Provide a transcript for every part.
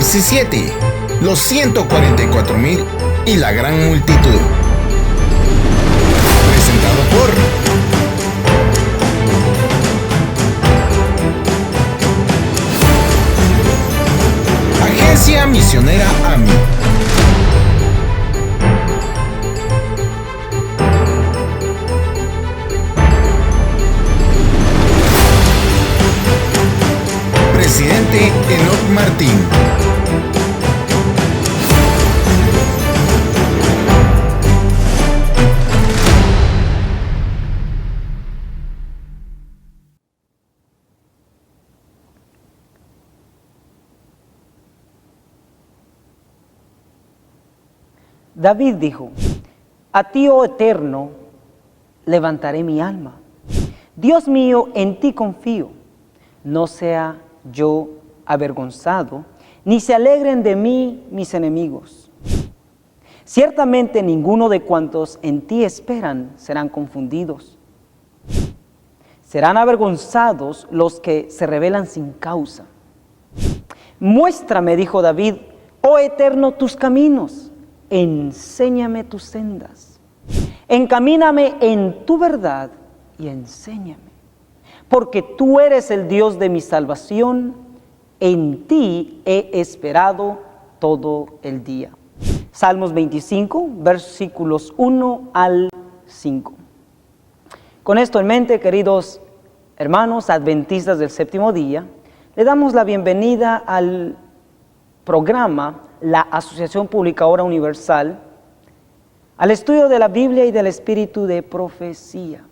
Apocalipsis 7, los 144,000 y la gran multitud. Presentado por Agencia Misionera AMI. Presidente Enoch Martín. David dijo: a ti, oh Eterno, levantaré mi alma. Dios mío, en ti confío. No sea yo avergonzado, ni se alegren de mí mis enemigos. Ciertamente ninguno de cuantos en ti esperan serán confundidos. Serán avergonzados los que se rebelan sin causa. Muéstrame, dijo David, oh Eterno, tus caminos. Enséñame tus sendas. Encamíname en tu verdad y enséñame. Porque tú eres el Dios de mi salvación, en ti he esperado todo el día. Salmos 25, versículos 1 al 5. Con esto en mente, queridos hermanos adventistas del séptimo día, le damos la bienvenida al programa la Asociación Publicadora Universal, al estudio de la Biblia y del espíritu de profecía.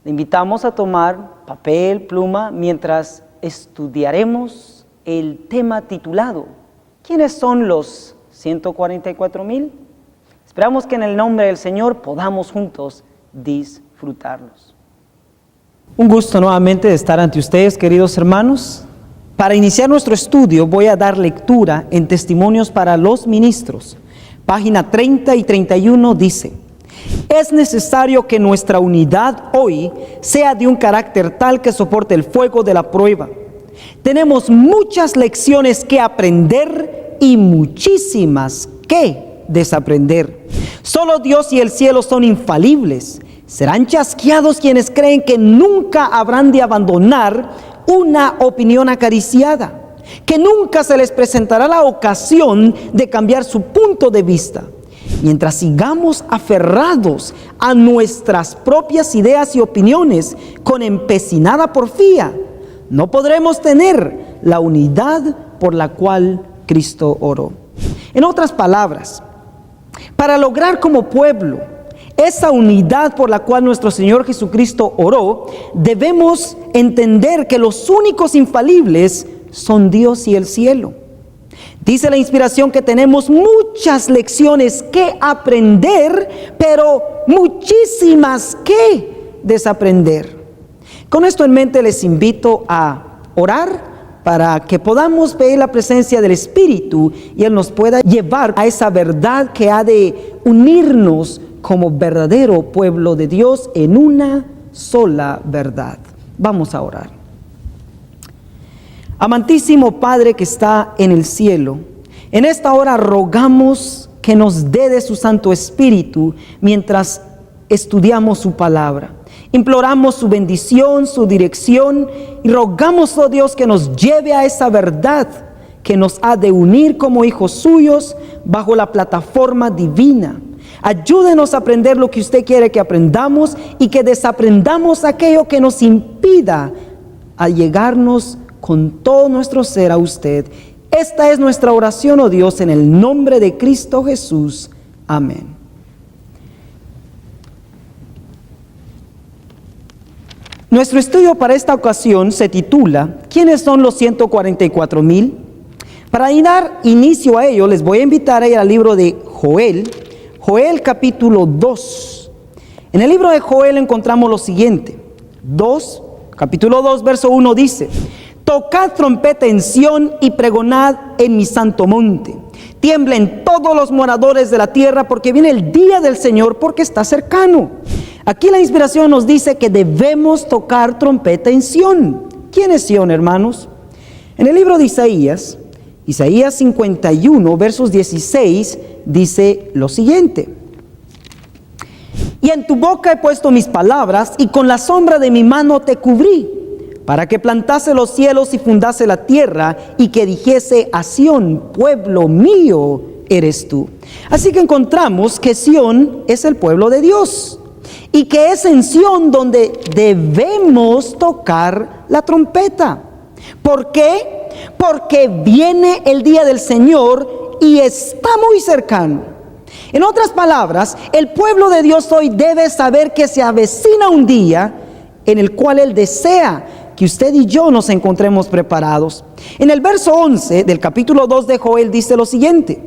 Le invitamos a tomar papel, pluma, mientras estudiaremos el tema titulado ¿Quiénes son los 144,000? Esperamos que en el nombre del Señor podamos juntos disfrutarlos. Un gusto nuevamente de estar ante ustedes, queridos hermanos. Para iniciar nuestro estudio voy a dar lectura en Testimonios para los Ministros. Página 30 y 31 dice: es necesario que nuestra unidad hoy sea de un carácter tal que soporte el fuego de la prueba. Tenemos muchas lecciones que aprender y muchísimas que desaprender. Solo Dios y el cielo son infalibles. Serán chasqueados quienes creen que nunca habrán de abandonar una opinión acariciada, que nunca se les presentará la ocasión de cambiar su punto de vista. Mientras sigamos aferrados a nuestras propias ideas y opiniones con empecinada porfía, no podremos tener la unidad por la cual Cristo oró. En otras palabras, para lograr como pueblo esa unidad por la cual nuestro Señor Jesucristo oró, debemos entender que los únicos infalibles son Dios y el cielo. Dice la inspiración que tenemos muchas lecciones que aprender, pero muchísimas que desaprender. Con esto en mente les invito a orar para que podamos ver la presencia del Espíritu y Él nos pueda llevar a esa verdad que ha de unirnos como verdadero pueblo de Dios en una sola verdad. Vamos a orar. Amantísimo Padre que está en el cielo, en esta hora rogamos que nos dé de su Santo Espíritu mientras estudiamos su palabra. Imploramos su bendición, su dirección y rogamos, oh Dios, que nos lleve a esa verdad que nos ha de unir como hijos suyos bajo la plataforma divina. Ayúdenos a aprender lo que usted quiere que aprendamos y que desaprendamos aquello que nos impida allegarnos con todo nuestro ser a usted. Esta es nuestra oración, oh Dios, en el nombre de Cristo Jesús. Amén. Nuestro estudio para esta ocasión se titula ¿Quiénes son los 144,000? Para dar inicio a ello, les voy a invitar a ir al libro de Joel capítulo 2. En el libro de Joel encontramos lo siguiente. Capítulo 2, verso 1 dice: tocad trompeta en Sión y pregonad en mi santo monte. Tiemblen todos los moradores de la tierra, porque viene el día del Señor, porque está cercano. Aquí la inspiración nos dice que debemos tocar trompeta en Sión. ¿Quién es Sión, hermanos? En el libro de Isaías Isaías 51, versos 16, dice lo siguiente: y en tu boca he puesto mis palabras, y con la sombra de mi mano te cubrí, para que plantase los cielos y fundase la tierra, y que dijese a Sión, pueblo mío eres tú. Así que encontramos que Sión es el pueblo de Dios, y que es en Sión donde debemos tocar la trompeta. ¿Por qué? Porque viene el día del Señor y está muy cercano. En otras palabras, el pueblo de Dios hoy debe saber que se avecina un día en el cual Él desea que usted y yo nos encontremos preparados. En el verso 11 del capítulo 2 de Joel dice lo siguiente: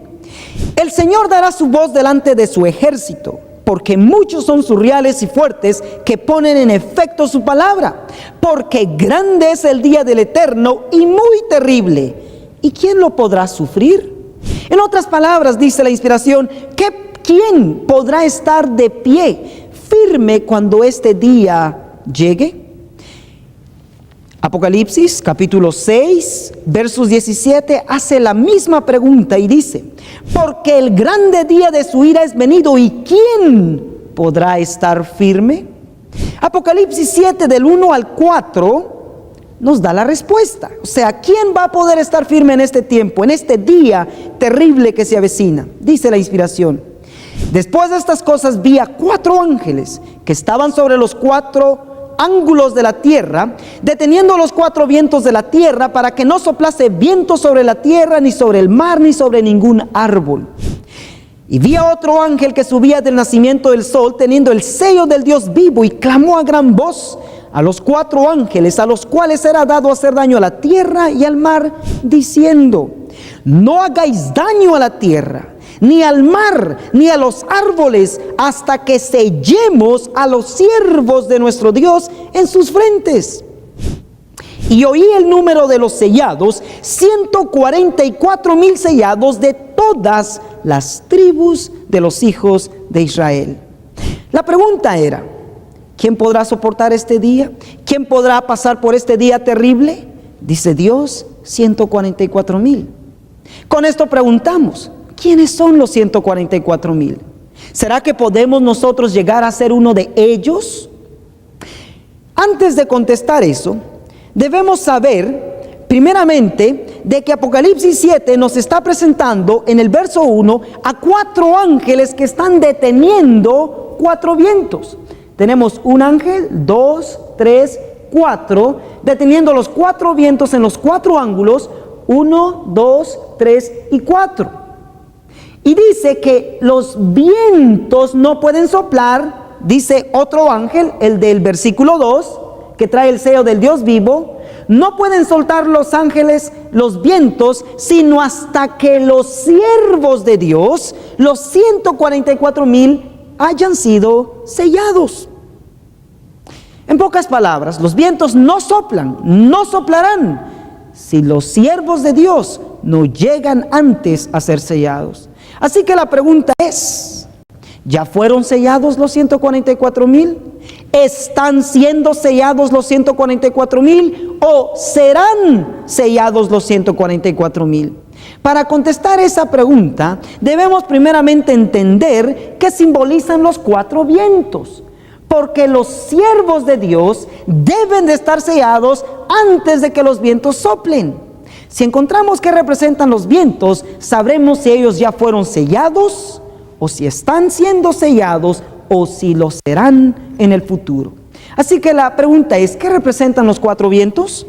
el Señor dará su voz delante de su ejército, porque muchos son sus reales y fuertes que ponen en efecto su palabra. Porque grande es el día del Eterno y muy terrible, ¿y quién lo podrá sufrir? En otras palabras, dice la inspiración, ¿quién podrá estar de pie firme cuando este día llegue? Apocalipsis capítulo 6, versos 17, hace la misma pregunta y dice: porque el grande día de su ira es venido, ¿y quién podrá estar firme? Apocalipsis 7, del 1 al 4, nos da la respuesta. O sea, ¿quién va a poder estar firme en este tiempo, en este día terrible que se avecina? Dice la inspiración: después de estas cosas vi a 4 ángeles que estaban sobre los 4 ángulos de la tierra, deteniendo los 4 vientos de la tierra, para que no soplase viento sobre la tierra, ni sobre el mar, ni sobre ningún árbol. Y vi a otro ángel que subía del nacimiento del sol, teniendo el sello del Dios vivo, y clamó a gran voz a los 4 ángeles, a los cuales era dado hacer daño a la tierra y al mar, diciendo: no hagáis daño a la tierra, ni al mar, ni a los árboles, hasta que sellemos a los siervos de nuestro Dios en sus frentes. Y oí el número de los sellados: 144,000 sellados de todas las tribus de los hijos de Israel. La pregunta era: ¿quién podrá soportar este día? ¿Quién podrá pasar por este día terrible? Dice Dios, 144,000. Con esto preguntamos: ¿quiénes son los 144,000? ¿Será que podemos nosotros llegar a ser uno de ellos? Antes de contestar eso, debemos saber, primeramente, de que Apocalipsis 7 nos está presentando en el verso 1 a 4 ángeles que están deteniendo 4 vientos. Tenemos un ángel, 2, 3, 4, deteniendo los 4 vientos en los 4 ángulos, 1, 2, 3 y 4. Y dice que los vientos no pueden soplar, dice otro ángel, el del versículo 2, que trae el sello del Dios vivo. No pueden soltar los ángeles los vientos, sino hasta que los siervos de Dios, los 144,000, hayan sido sellados. En pocas palabras, los vientos no soplan, no soplarán, si los siervos de Dios no llegan antes a ser sellados. Así que la pregunta es: ¿ya fueron sellados los 144,000? ¿Están siendo sellados los 144,000? ¿O serán sellados los 144,000? Para contestar esa pregunta, debemos primeramente entender qué simbolizan los 4 vientos. Porque los siervos de Dios deben de estar sellados antes de que los vientos soplen. Si encontramos qué representan los vientos, sabremos si ellos ya fueron sellados, o si están siendo sellados, o si lo serán en el futuro. Así que la pregunta es: ¿qué representan los 4 vientos?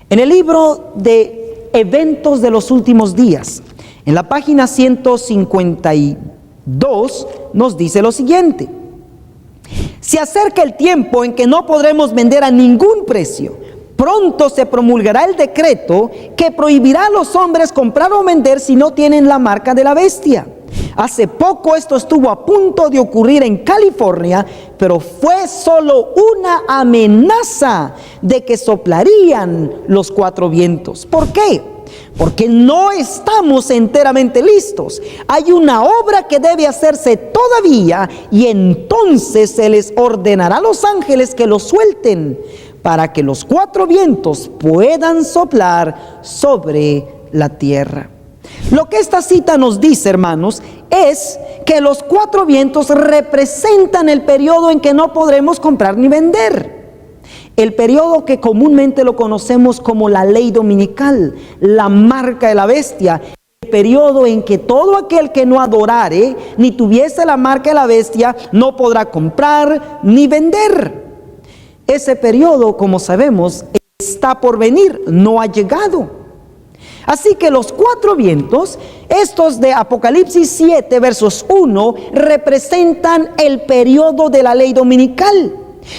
En el libro de Eventos de los Últimos Días, en la página 152, nos dice lo siguiente: se acerca el tiempo en que no podremos vender a ningún precio. Pronto se promulgará el decreto que prohibirá a los hombres comprar o vender si no tienen la marca de la bestia. Hace poco esto estuvo a punto de ocurrir en California, pero fue solo una amenaza de que soplarían los 4 vientos. ¿Por qué? Porque no estamos enteramente listos. Hay una obra que debe hacerse todavía, y entonces se les ordenará a los ángeles que los suelten, para que los 4 vientos puedan soplar sobre la tierra. Lo que esta cita nos dice, hermanos, es que los 4 vientos representan el periodo en que no podremos comprar ni vender. El periodo que comúnmente lo conocemos como la ley dominical, la marca de la bestia. El periodo en que todo aquel que no adorare ni tuviese la marca de la bestia no podrá comprar ni vender. Ese periodo, como sabemos, está por venir, no ha llegado. Así que los 4 vientos, estos de Apocalipsis 7, versos 1, representan el periodo de la ley dominical.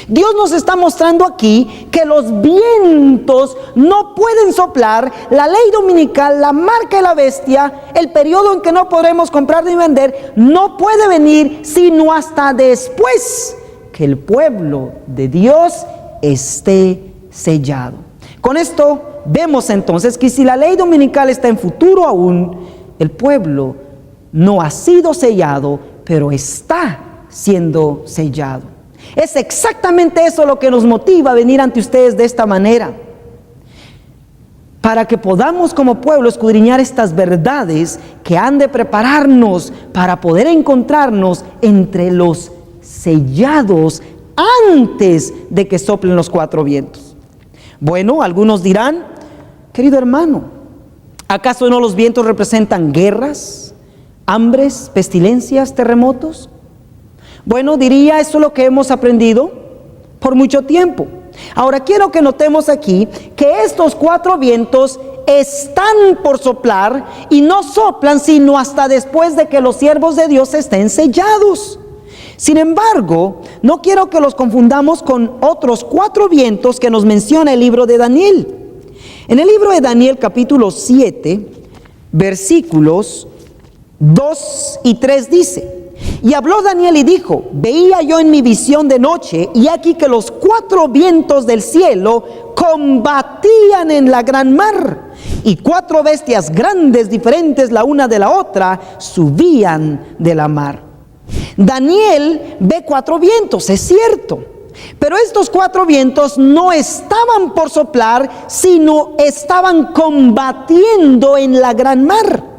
Dios nos está mostrando aquí que los vientos no pueden soplar, la ley dominical, la marca de la bestia, el periodo en que no podremos comprar ni vender, no puede venir sino hasta después que el pueblo de Dios esté sellado. Con esto vemos entonces que si la ley dominical está en futuro aún, el pueblo no ha sido sellado, pero está siendo sellado. Es exactamente eso lo que nos motiva a venir ante ustedes de esta manera, para que podamos como pueblo escudriñar estas verdades que han de prepararnos para poder encontrarnos entre los sellados antes de que soplen los 4 vientos. Bueno, algunos dirán, querido hermano, ¿acaso no los vientos representan guerras, hambres, pestilencias, terremotos? Bueno, diría, eso es lo que hemos aprendido por mucho tiempo. Ahora quiero que notemos aquí que estos 4 vientos están por soplar y no soplan sino hasta después de que los siervos de Dios estén sellados. Sin embargo, no quiero que los confundamos con otros 4 vientos que nos menciona el libro de Daniel. En el libro de Daniel capítulo 7, versículos 2 y 3 dice: y habló Daniel y dijo, veía yo en mi visión de noche, y aquí que los 4 vientos del cielo combatían en la gran mar, y 4 bestias grandes, diferentes la una de la otra, subían de la mar. Daniel ve 4 vientos, es cierto, pero estos 4 vientos no estaban por soplar, sino estaban combatiendo en la gran mar.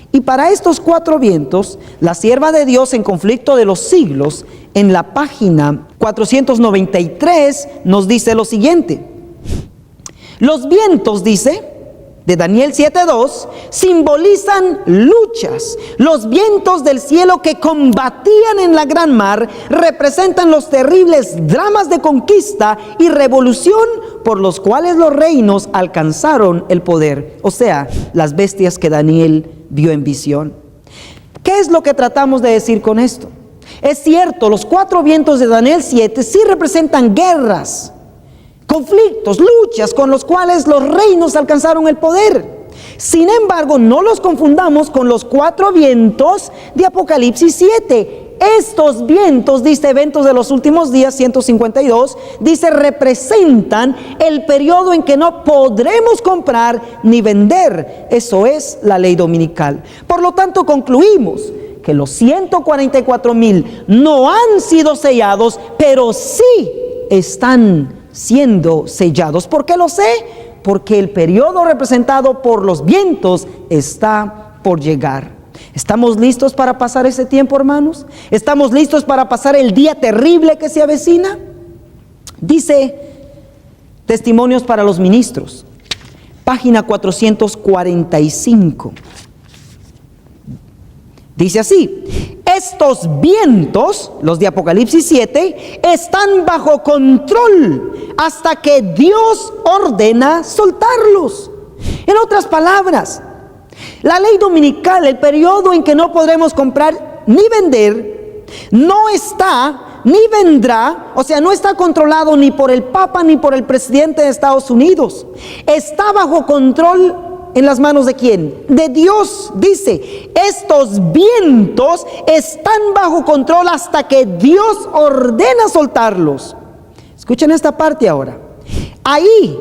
Y para estos 4 vientos, la sierva de Dios en Conflicto de los Siglos, en la página 493, nos dice lo siguiente: los vientos, dice, de Daniel 7:2, simbolizan luchas. Los vientos del cielo que combatían en la gran mar representan los terribles dramas de conquista y revolución por los cuales los reinos alcanzaron el poder, o sea, las bestias que Daniel vio en visión. ¿Qué es lo que tratamos de decir con esto? Es cierto, los 4 vientos de Daniel 7 sí representan guerras, conflictos, luchas con los cuales los reinos alcanzaron el poder. Sin embargo, no los confundamos con los 4 vientos de Apocalipsis 7. Estos vientos, dice, eventos de los últimos días, 152, dice, representan el periodo en que no podremos comprar ni vender. Eso es la ley dominical. Por lo tanto, concluimos que los 144,000 no han sido sellados, pero sí están siendo sellados. ¿Por qué lo sé? Porque el periodo representado por los vientos está por llegar. ¿Estamos listos para pasar ese tiempo, hermanos? ¿Estamos listos para pasar el día terrible que se avecina? Dice Testimonios para los Ministros, página 445. Dice así: estos vientos, los de Apocalipsis 7, están bajo control hasta que Dios ordena soltarlos. En otras palabras, la ley dominical, el periodo en que no podremos comprar ni vender, no está ni vendrá, o sea, no está controlado ni por el Papa ni por el presidente de Estados Unidos. Está bajo control, ¿en las manos de quién? De Dios. Dice, estos vientos están bajo control hasta que Dios ordena soltarlos. Escuchen esta parte ahora. Ahí,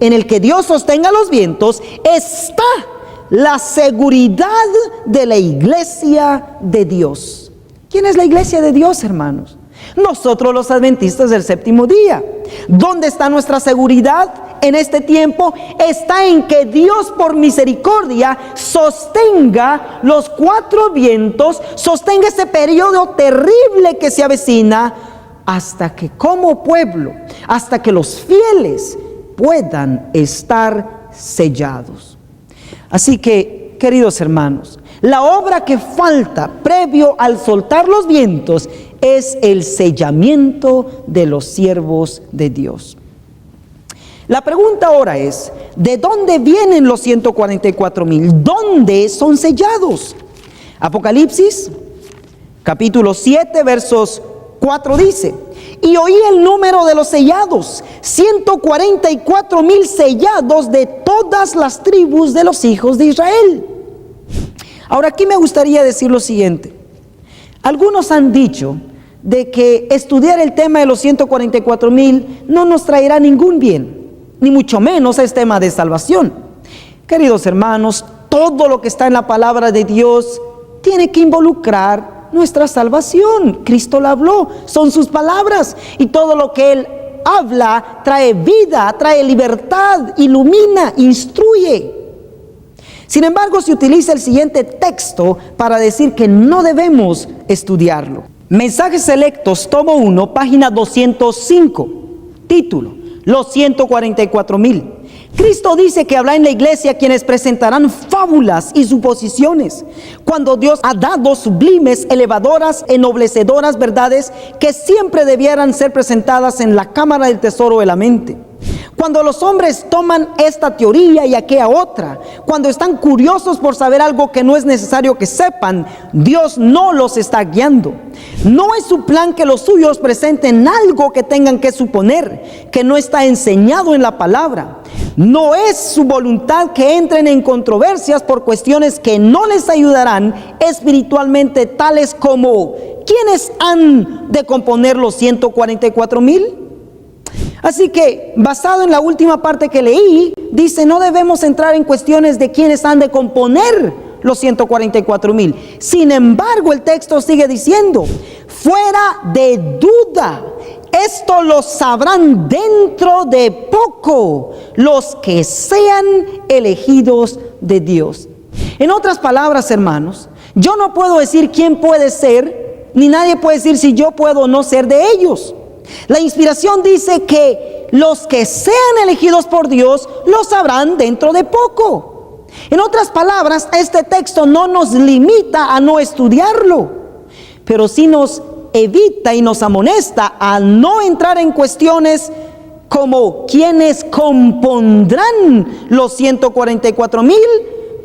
en el que Dios sostenga los vientos, está la seguridad de la iglesia de Dios. ¿Quién es la iglesia de Dios, hermanos? Nosotros, los adventistas del séptimo día. ¿Dónde está nuestra seguridad? en este tiempo está en que Dios por misericordia sostenga los 4 vientos, sostenga ese periodo terrible que se avecina, hasta que como pueblo, hasta que los fieles puedan estar sellados. Así que, queridos hermanos, la obra que falta previo al soltar los vientos es el sellamiento de los siervos de Dios. La pregunta ahora es, ¿de dónde vienen los 144,000? ¿Dónde son sellados? Apocalipsis, capítulo 7, versos 4 dice: y oí el número de los sellados, 144,000 sellados de todas las tribus de los hijos de Israel. Ahora aquí me gustaría decir lo siguiente. Algunos han dicho de que estudiar el tema de los 144,000 no nos traerá ningún bien, ni mucho menos es tema de salvación. Queridos hermanos, todo lo que está en la palabra de Dios tiene que involucrar nuestra salvación. Cristo lo habló, son sus palabras, y todo lo que Él habla trae vida, trae libertad, ilumina, instruye. Sin embargo, se utiliza el siguiente texto para decir que no debemos estudiarlo. Mensajes Selectos, tomo 1, página 205, título: Los 144,000. Cristo dice que habrá en la iglesia quienes presentarán fábulas y suposiciones, cuando Dios ha dado sublimes, elevadoras, ennoblecedores verdades que siempre debieran ser presentadas en la cámara del tesoro de la mente. Cuando los hombres toman esta teoría y aquella otra, cuando están curiosos por saber algo que no es necesario que sepan, Dios no los está guiando. No es su plan que los suyos presenten algo que tengan que suponer, que no está enseñado en la palabra. No es su voluntad que entren en controversias por cuestiones que no les ayudarán espiritualmente, tales como: ¿quiénes han de componer los 144,000? Así que, basado en la última parte que leí, dice: no debemos entrar en cuestiones de quiénes han de componer los 144,000. Sin embargo, el texto sigue diciendo: fuera de duda, esto lo sabrán dentro de poco los que sean elegidos de Dios. En otras palabras, hermanos, yo no puedo decir quién puede ser, ni nadie puede decir si yo puedo o no ser de ellos. La inspiración dice que los que sean elegidos por Dios lo sabrán dentro de poco. En otras palabras, este texto no nos limita a no estudiarlo, pero sí nos evita y nos amonesta a no entrar en cuestiones como quiénes compondrán los 144,000,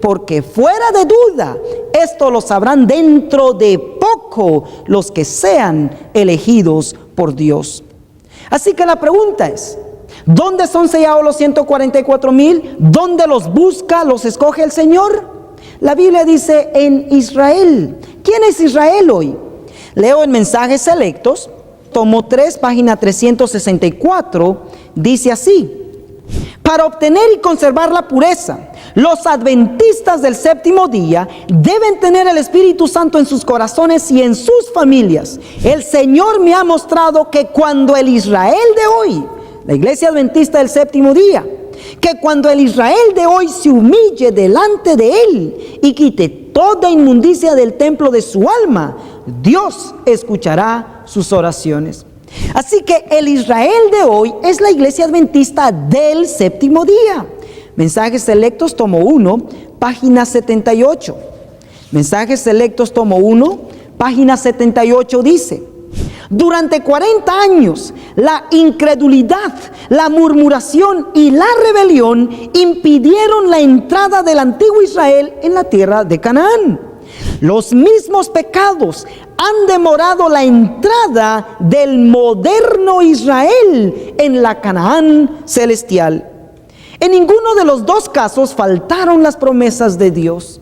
porque fuera de duda, esto lo sabrán dentro de poco los que sean elegidos por Dios. Así que la pregunta es: ¿dónde son sellados los 144,000? ¿Dónde los busca, los escoge el Señor? La Biblia dice: en Israel. ¿Quién es Israel hoy? Leo en Mensajes Selectos, tomo 3, página 364, dice así: para obtener y conservar la pureza, los adventistas del séptimo día deben tener el Espíritu Santo en sus corazones y en sus familias. El Señor me ha mostrado que cuando el Israel de hoy, la iglesia adventista del séptimo día, que cuando el Israel de hoy se humille delante de Él y quite toda inmundicia del templo de su alma, Dios escuchará sus oraciones. Así que el Israel de hoy es la iglesia adventista del séptimo día. Mensajes Selectos, tomo 1, página 78. Mensajes Selectos, tomo 1, página 78 dice: durante 40 años, la incredulidad, la murmuración y la rebelión impidieron la entrada del antiguo Israel en la tierra de Canaán. Los mismos pecados han demorado la entrada del moderno Israel en la Canaán celestial. En ninguno de los dos casos faltaron las promesas de Dios.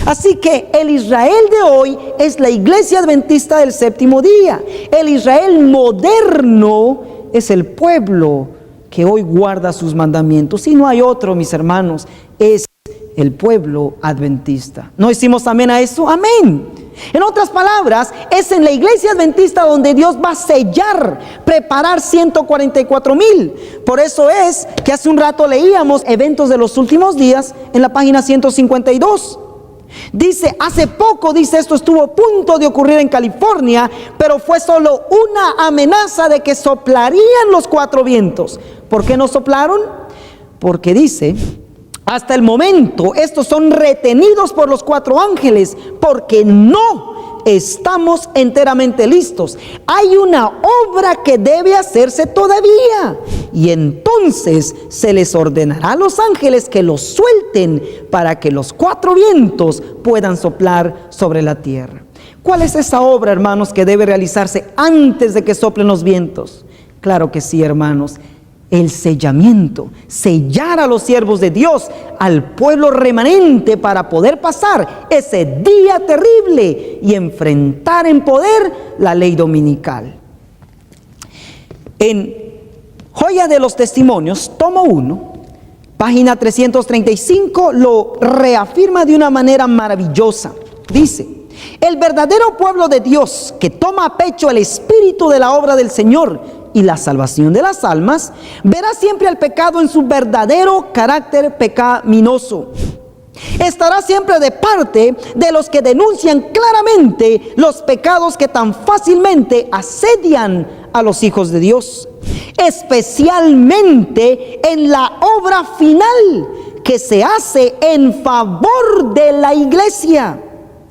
Así que el Israel de hoy es la iglesia adventista del séptimo día. El Israel moderno es el pueblo que hoy guarda sus mandamientos. Y no hay otro, mis hermanos, es el pueblo adventista. ¿No decimos amén a eso? Amén. En otras palabras, es en la iglesia adventista donde Dios va a sellar, preparar 144,000. Por eso es que hace un rato leíamos eventos de los últimos días en la página 152. Dice, hace poco, dice, esto estuvo a punto de ocurrir en California, pero fue solo una amenaza de que soplarían los 4 vientos. ¿Por qué no soplaron? Porque dice, hasta el momento estos son retenidos por los 4 ángeles, porque no estamos enteramente listos. Hay una obra que debe hacerse todavía, y entonces se les ordenará a los ángeles que los suelten para que los 4 vientos puedan soplar sobre la tierra. ¿Cuál es esa obra, hermanos, que debe realizarse antes de que soplen los vientos? Claro que sí, hermanos. El sellamiento, sellar a los siervos de Dios, al pueblo remanente, para poder pasar ese día terrible y enfrentar en poder la ley dominical. En Joya de los Testimonios, tomo 1, página 335, lo reafirma de una manera maravillosa. Dice, el verdadero pueblo de Dios que toma a pecho el espíritu de la obra del Señor y la salvación de las almas, verá siempre el pecado en su verdadero carácter pecaminoso. Estará siempre de parte de los que denuncian claramente los pecados que tan fácilmente asedian a los hijos de Dios, especialmente en la obra final que se hace en favor de la iglesia.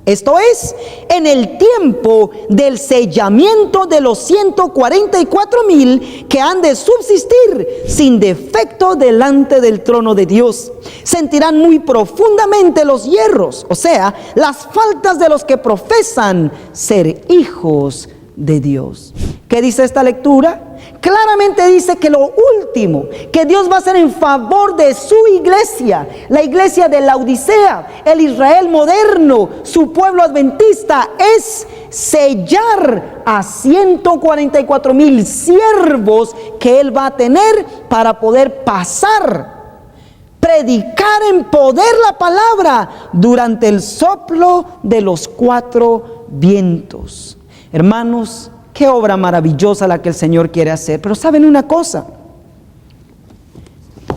Esto es, en el tiempo del sellamiento de los 144,000 que han de subsistir sin defecto delante del trono de Dios. Sentirán muy profundamente los hierros, o sea, las faltas de los que profesan ser hijos de Dios. ¿Qué dice esta lectura? Claramente dice que lo último que Dios va a hacer en favor de su iglesia, la iglesia de Laodicea, el Israel moderno, su pueblo adventista, es sellar a 144,000 siervos que Él va a tener para poder pasar, predicar en poder la palabra durante el soplo de los 4 vientos. Hermanos, qué obra maravillosa la que el Señor quiere hacer. Pero ¿saben una cosa?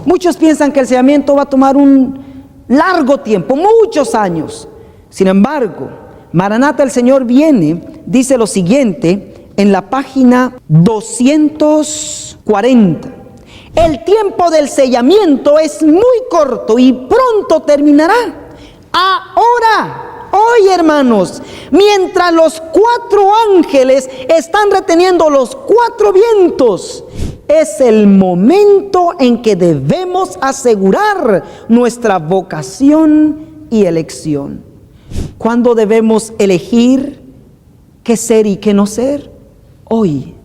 Muchos piensan que el sellamiento va a tomar un largo tiempo, muchos años. Sin embargo, Maranata, el Señor viene, dice lo siguiente en la página 240. El tiempo del sellamiento es muy corto y pronto terminará. Ahora, hoy, hermanos, mientras los 4 ángeles están reteniendo los 4 vientos, es el momento en que debemos asegurar nuestra vocación y elección. ¿Cuándo debemos elegir qué ser y qué no ser? Hoy.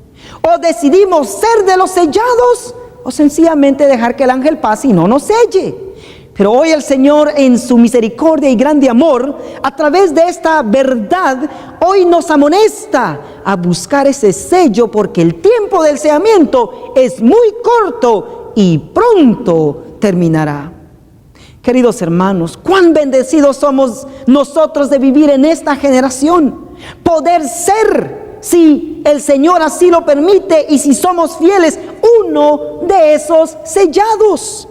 ¿O decidimos ser de los sellados o sencillamente dejar que el ángel pase y no nos selle? Pero hoy el Señor, en su misericordia y grande amor, a través de esta verdad, hoy nos amonesta a buscar ese sello, porque el tiempo del sellamiento es muy corto y pronto terminará. Queridos hermanos, cuán bendecidos somos nosotros de vivir en esta generación, poder ser, si el Señor así lo permite y si somos fieles, uno de esos sellados.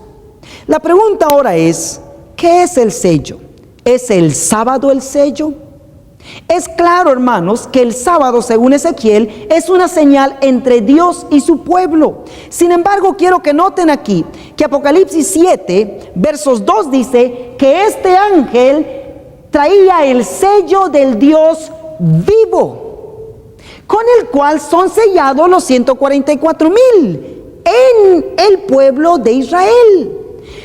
La pregunta ahora es, ¿qué es el sello? ¿Es el sábado el sello? Es claro, hermanos, que el sábado, según Ezequiel, es una señal entre Dios y su pueblo. Sin embargo, quiero que noten aquí que Apocalipsis 7, versos 2 dice que este ángel traía el sello del Dios vivo, con el cual son sellados los 144,000 en el pueblo de Israel.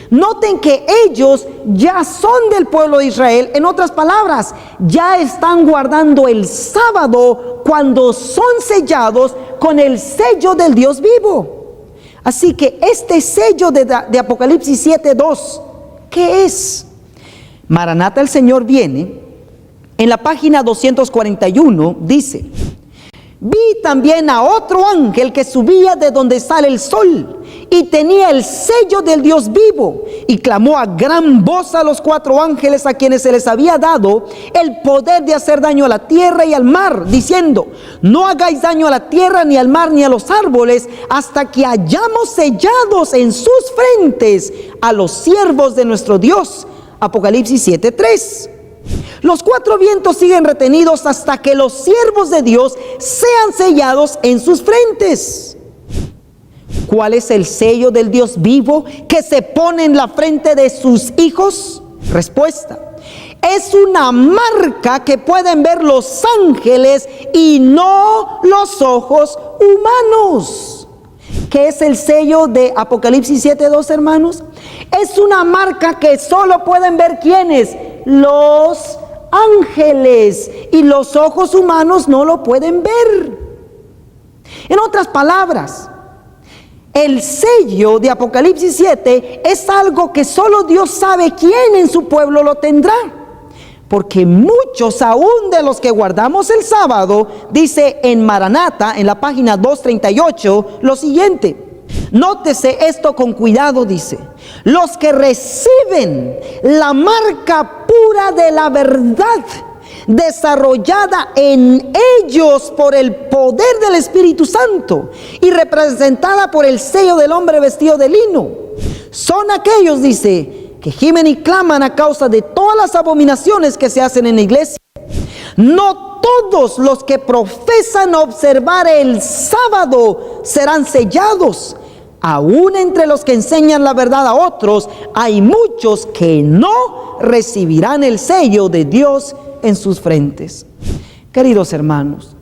Noten que ellos ya son del pueblo de Israel. En otras palabras, ya están guardando el sábado cuando son sellados con el sello del Dios vivo. Así que este sello de Apocalipsis 7:2, ¿qué es? Maranata, el Señor viene. En la página 241 dice: vi también a otro ángel que subía de donde sale el sol y tenía el sello del Dios vivo, y clamó a gran voz a los 4 ángeles a quienes se les había dado el poder de hacer daño a la tierra y al mar, diciendo: no hagáis daño a la tierra, ni al mar, ni a los árboles, hasta que hayamos sellados en sus frentes a los siervos de nuestro Dios. Apocalipsis 7:3. Los 4 vientos siguen retenidos hasta que los siervos de Dios sean sellados en sus frentes. ¿Cuál es el sello del Dios vivo que se pone en la frente de sus hijos? Respuesta: es una marca que pueden ver los ángeles y no los ojos humanos. ¿Qué es el sello de Apocalipsis 7:2, hermanos? Es una marca que solo pueden ver ¿quiénes? Los ángeles, y los ojos humanos no lo pueden ver. En otras palabras, el sello de Apocalipsis 7 es algo que solo Dios sabe quién en su pueblo lo tendrá. Porque muchos aún de los que guardamos el sábado, dice en Maranata, en la página 238, lo siguiente. Nótese esto con cuidado, dice: los que reciben la marca pura de la verdad, desarrollada en ellos por el poder del Espíritu Santo y representada por el sello del hombre vestido de lino, son aquellos, dice, que gimen y claman a causa de todas las abominaciones que se hacen en la iglesia. No todos los que profesan observar el sábado serán sellados. Aún entre los que enseñan la verdad a otros, hay muchos que no recibirán el sello de Dios en sus frentes. Queridos hermanos,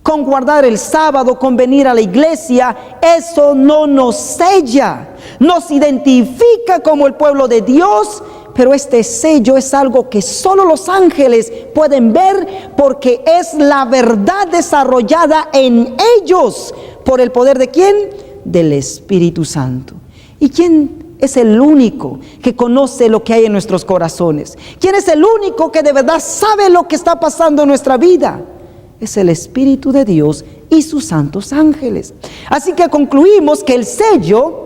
con guardar el sábado, con venir a la iglesia, eso no nos sella, nos identifica como el pueblo de Dios, pero este sello es algo que solo los ángeles pueden ver, porque es la verdad desarrollada en ellos por el poder ¿de quién? Del Espíritu Santo. ¿Y quién es el único que conoce lo que hay en nuestros corazones? ¿Quién es el único que de verdad sabe lo que está pasando en nuestra vida? Es el Espíritu de Dios y sus santos ángeles. Así que concluimos que el sello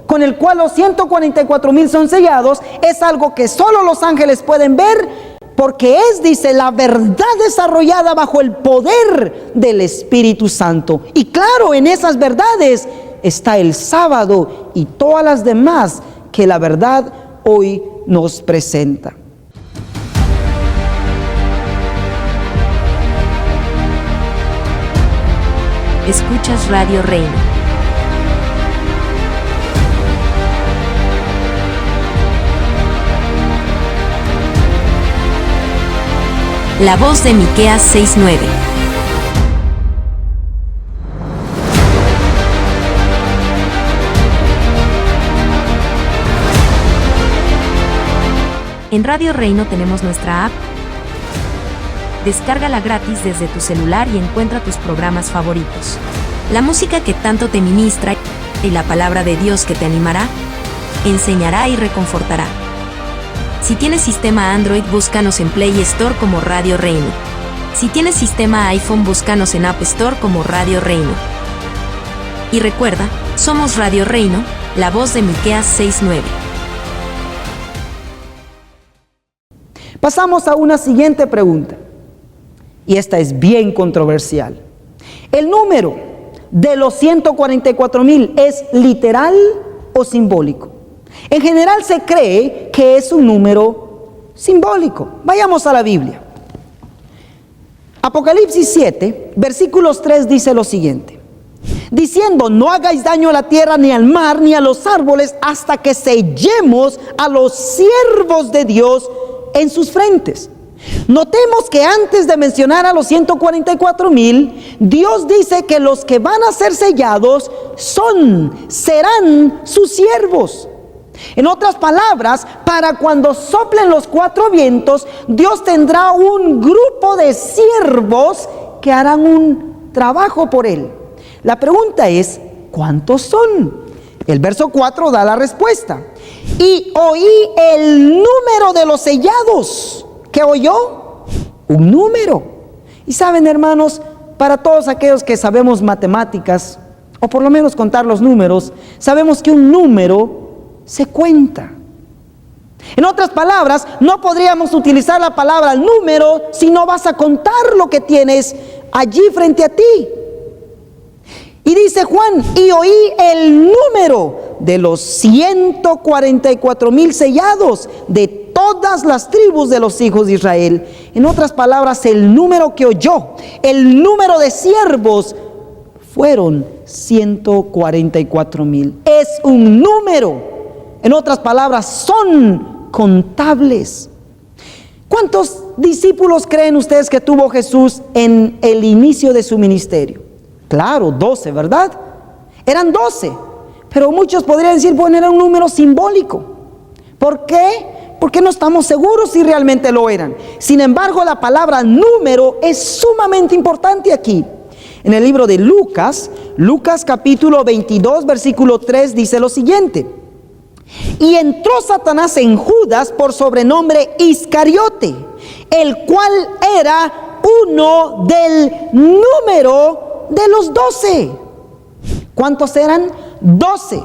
con el cual los 144,000 son sellados es algo que solo los ángeles pueden ver, porque es, dice, la verdad desarrollada bajo el poder del Espíritu Santo. Y claro, en esas verdades está el sábado y todas las demás que la verdad hoy nos presenta. Escuchas Radio Reino. La voz de Miqueas 6:9. En Radio Reino tenemos nuestra app. Descárgala gratis desde tu celular y encuentra tus programas favoritos. La música que tanto te ministra y la palabra de Dios que te animará, enseñará y reconfortará. Si tienes sistema Android, búscanos en Play Store como Radio Reino. Si tienes sistema iPhone, búscanos en App Store como Radio Reino. Y recuerda, somos Radio Reino, la voz de Miqueas 6:9. Pasamos a una siguiente pregunta, y esta es bien controversial. ¿El número de los 144,000 es literal o simbólico? En general se cree que es un número simbólico. Vayamos a la Biblia. Apocalipsis 7, versículos 3 dice lo siguiente: diciendo: no hagáis daño a la tierra, ni al mar, ni a los árboles, hasta que sellemos a los siervos de Dios en sus frentes. Notemos que antes de mencionar a los 144,000, Dios dice que los que van a ser sellados serán sus siervos. En otras palabras, para cuando soplen los 4 vientos, Dios tendrá un grupo de siervos que harán un trabajo por Él. La pregunta es, ¿cuántos son? El verso 4 da la respuesta. Y oí el número de los sellados. ¿Qué oyó? Un número. Y saben, hermanos, para todos aquellos que sabemos matemáticas, o por lo menos contar los números, sabemos que un número se cuenta. En otras palabras, no podríamos utilizar la palabra número si no vas a contar lo que tienes allí frente a ti. Y dice Juan, y oí el número de los 144,000 sellados de todas las tribus de los hijos de Israel. En otras palabras, el número que oyó, el número de siervos, fueron 144,000. Es un número. En otras palabras, son contables. ¿Cuántos discípulos creen ustedes que tuvo Jesús en el inicio de su ministerio? Claro, 12, ¿verdad? Eran 12, pero muchos podrían decir, bueno, era un número simbólico. ¿Por qué? Porque no estamos seguros si realmente lo eran. Sin embargo, la palabra número es sumamente importante aquí. En el libro de Lucas capítulo 22, versículo 3, dice lo siguiente: y entró Satanás en Judas, por sobrenombre Iscariote, el cual era uno del número de los 12. ¿Cuántos eran? 12.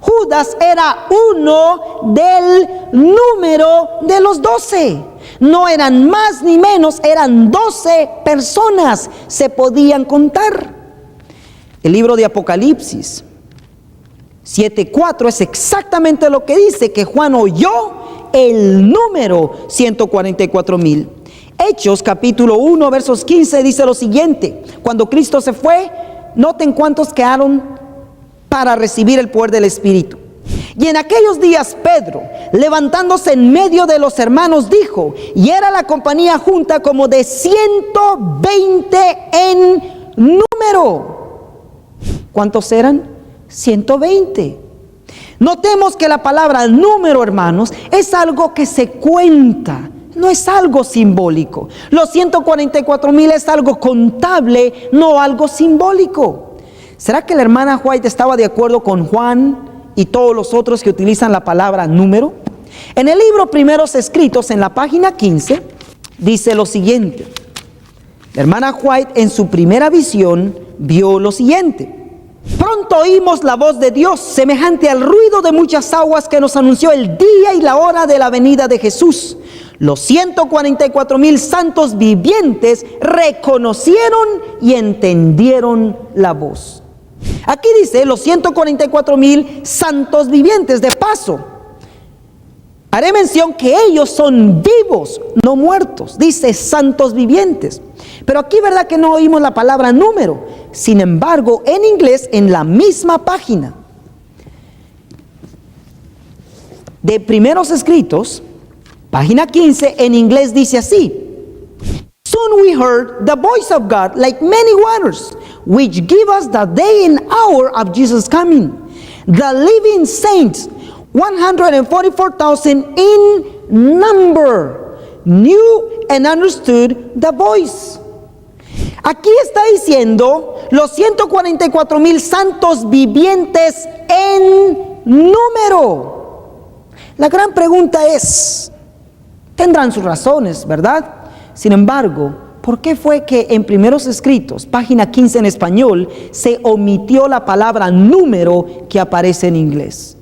Judas era uno del número de los 12. No eran más ni menos, eran 12 personas, se podían contar. El libro de Apocalipsis 7:4 es exactamente lo que dice, que Juan oyó el número 144,000. Hechos capítulo 1 versos 15 dice lo siguiente: cuando Cristo se fue, noten cuántos quedaron para recibir el poder del Espíritu. Y en aquellos días Pedro, levantándose en medio de los hermanos, dijo, y era la compañía junta como de 120 en número. ¿Cuántos eran? 120. Notemos que la palabra número, hermanos, es algo que se cuenta. No es algo simbólico. Los 144,000 es algo contable, no algo simbólico. ¿Será que la hermana White estaba de acuerdo con Juan y todos los otros que utilizan la palabra número? En el libro Primeros Escritos, en la página 15, dice lo siguiente. La hermana White en su primera visión vio lo siguiente: pronto oímos la voz de Dios, semejante al ruido de muchas aguas, que nos anunció el día y la hora de la venida de Jesús. Los 144,000 santos vivientes reconocieron y entendieron la voz. Aquí dice los 144,000 santos vivientes. De paso, haré mención que ellos son vivos, no muertos. Dice santos vivientes. Pero aquí, ¿verdad que no oímos la palabra número? Sin embargo, en inglés, en la misma página de Primeros Escritos, página 15, en inglés dice así: soon we heard the voice of God like many waters, which give us the day and hour of Jesus' coming. The living saints, 144,000 in number, knew and understood the voice. Aquí está diciendo los 144,000 santos vivientes en número. La gran pregunta es, tendrán sus razones, ¿verdad? Sin embargo, ¿por qué fue que en Primeros Escritos, página 15 en español, se omitió la palabra número que aparece en inglés?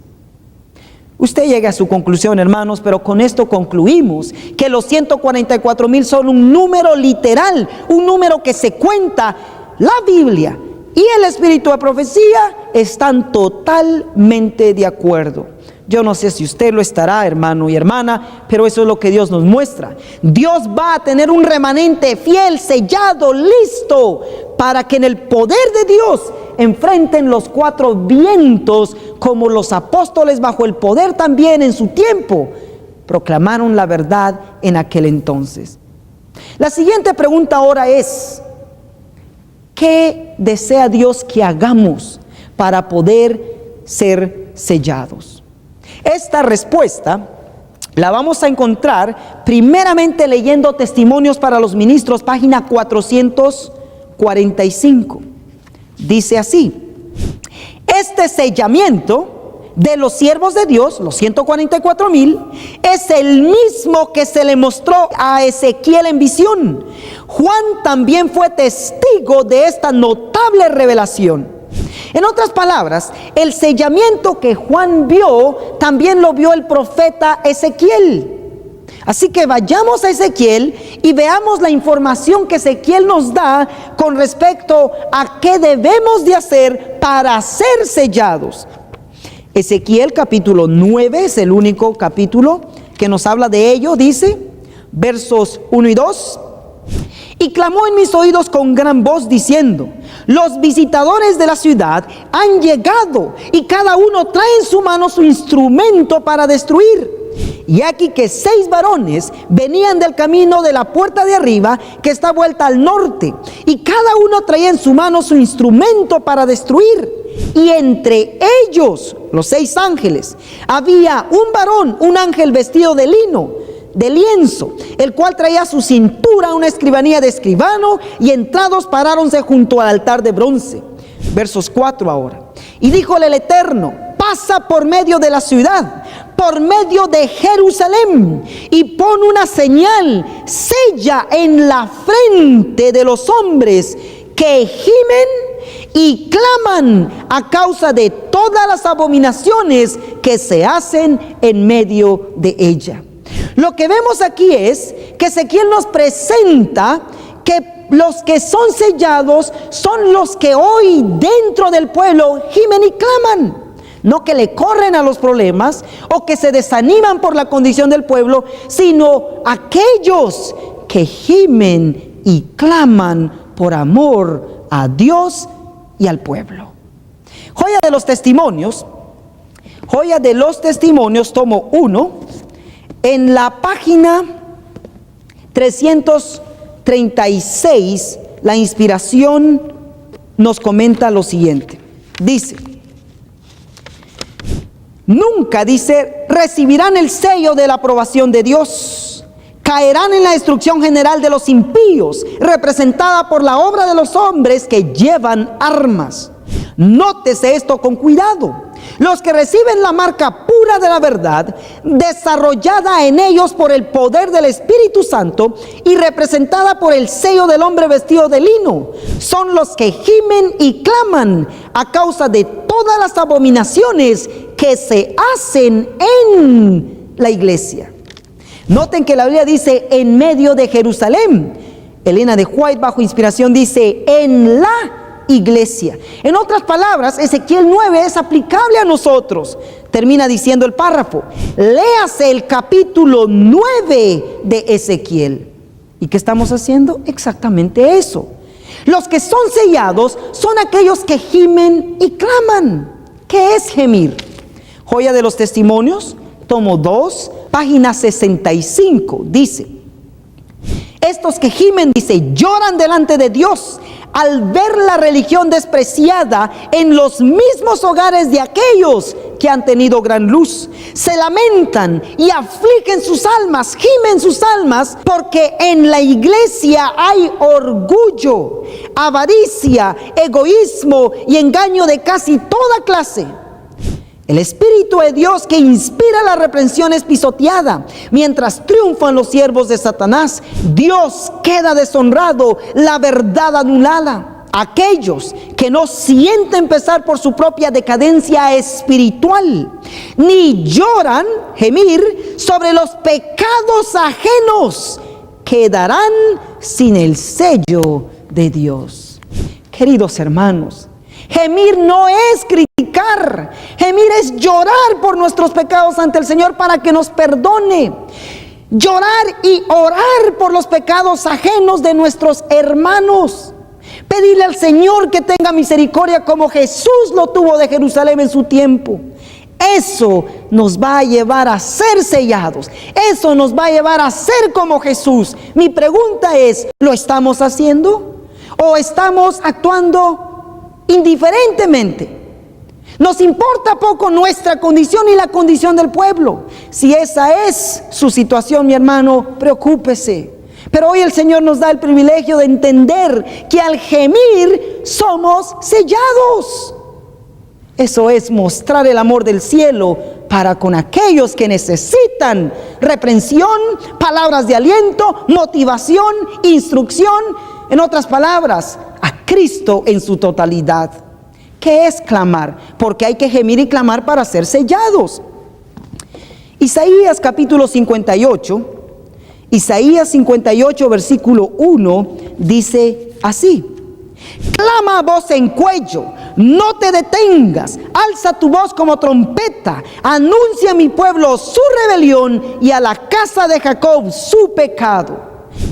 Usted llega a su conclusión, hermanos, pero con esto concluimos que los 144,000 son un número literal, un número que se cuenta. La Biblia y el espíritu de profecía están totalmente de acuerdo. Yo no sé si usted lo estará, hermano y hermana, pero eso es lo que Dios nos muestra. Dios va a tener un remanente fiel, sellado, listo, para que en el poder de Dios enfrenten los 4 vientos, como los apóstoles bajo el poder también en su tiempo proclamaron la verdad en aquel entonces. La siguiente pregunta ahora es: ¿qué desea Dios que hagamos para poder ser sellados? Esta respuesta la vamos a encontrar primeramente leyendo Testimonios para los Ministros, página 445. Dice así: este sellamiento de los siervos de Dios, los 144,000, es el mismo que se le mostró a Ezequiel en visión. Juan también fue testigo de esta notable revelación. En otras palabras, el sellamiento que Juan vio, también lo vio el profeta Ezequiel. Así que vayamos a Ezequiel y veamos la información que Ezequiel nos da con respecto a qué debemos de hacer para ser sellados. Ezequiel capítulo 9 es el único capítulo que nos habla de ello. Dice, versos 1 y 2. Y clamó en mis oídos con gran voz diciendo: los visitadores de la ciudad han llegado y cada uno trae en su mano su instrumento para destruir. Y aquí que 6 varones venían del camino de la puerta de arriba, que está vuelta al norte, y cada uno traía en su mano su instrumento para destruir. Y entre ellos, los 6 ángeles, había un varón, un ángel vestido de lino, de lienzo, el cual traía a su cintura una escribanía de escribano, y entrados paráronse junto al altar de bronce. Versos 4 ahora. Y díjole el Eterno: pasa por medio de la ciudad, por medio de Jerusalén, y pon una señal, sella en la frente de los hombres que gimen y claman a causa de todas las abominaciones que se hacen en medio de ella. Lo que vemos aquí es que Ezequiel nos presenta que los que son sellados son los que hoy dentro del pueblo gimen y claman. No que le corren a los problemas o que se desaniman por la condición del pueblo, sino aquellos que gimen y claman por amor a Dios y al pueblo. Joya de los testimonios, tomo 1, en la página 336, la inspiración nos comenta lo siguiente. Dice: nunca, dice, recibirán el sello de la aprobación de Dios. Caerán en la destrucción general de los impíos, representada por la obra de los hombres que llevan armas. Nótese esto con cuidado. Los que reciben la marca pura de la verdad, desarrollada en ellos por el poder del Espíritu Santo y representada por el sello del hombre vestido de lino, son los que gimen y claman a causa de todas las abominaciones que se hacen en la iglesia. Noten que la Biblia dice en medio de Jerusalén. Elena de White, bajo inspiración, dice en la iglesia. En otras palabras, Ezequiel 9 es aplicable a nosotros. Termina diciendo el párrafo: léase el capítulo 9 de Ezequiel. ¿Y qué estamos haciendo? Exactamente eso. Los que son sellados son aquellos que gimen y claman. ¿Qué es gemir? Joya de los testimonios, tomo 2, página 65, dice: estos que gimen, dice, lloran delante de Dios al ver la religión despreciada en los mismos hogares de aquellos que han tenido gran luz. Se lamentan y afligen sus almas, gimen sus almas, porque en la iglesia hay orgullo, avaricia, egoísmo y engaño de casi toda clase. El Espíritu de Dios que inspira la reprensión es pisoteada, mientras triunfan los siervos de Satanás. Dios queda deshonrado, la verdad anulada. Aquellos que no sienten pesar por su propia decadencia espiritual, ni lloran, gemir, sobre los pecados ajenos, quedarán sin el sello de Dios. Queridos hermanos, gemir no es criticar, gemir es llorar por nuestros pecados ante el Señor para que nos perdone. Llorar y orar por los pecados ajenos de nuestros hermanos. Pedirle al Señor que tenga misericordia como Jesús lo tuvo de Jerusalén en su tiempo. Eso nos va a llevar a ser sellados. Eso nos va a llevar a ser como Jesús. Mi pregunta es, ¿lo estamos haciendo? ¿O estamos actuando indiferentemente? Nos importa poco nuestra condición y la condición del pueblo. Si esa es su situación, mi hermano, preocúpese. Pero hoy el Señor nos da el privilegio de entender que al gemir somos sellados. Eso es mostrar el amor del cielo para con aquellos que necesitan reprensión, palabras de aliento, motivación, instrucción. En otras palabras, a Cristo en su totalidad. ¿Qué es clamar? Porque hay que gemir y clamar para ser sellados. Isaías capítulo 58, Isaías 58 versículo 1 dice así: clama a voz en cuello, no te detengas, alza tu voz como trompeta, anuncia a mi pueblo su rebelión y a la casa de Jacob su pecado.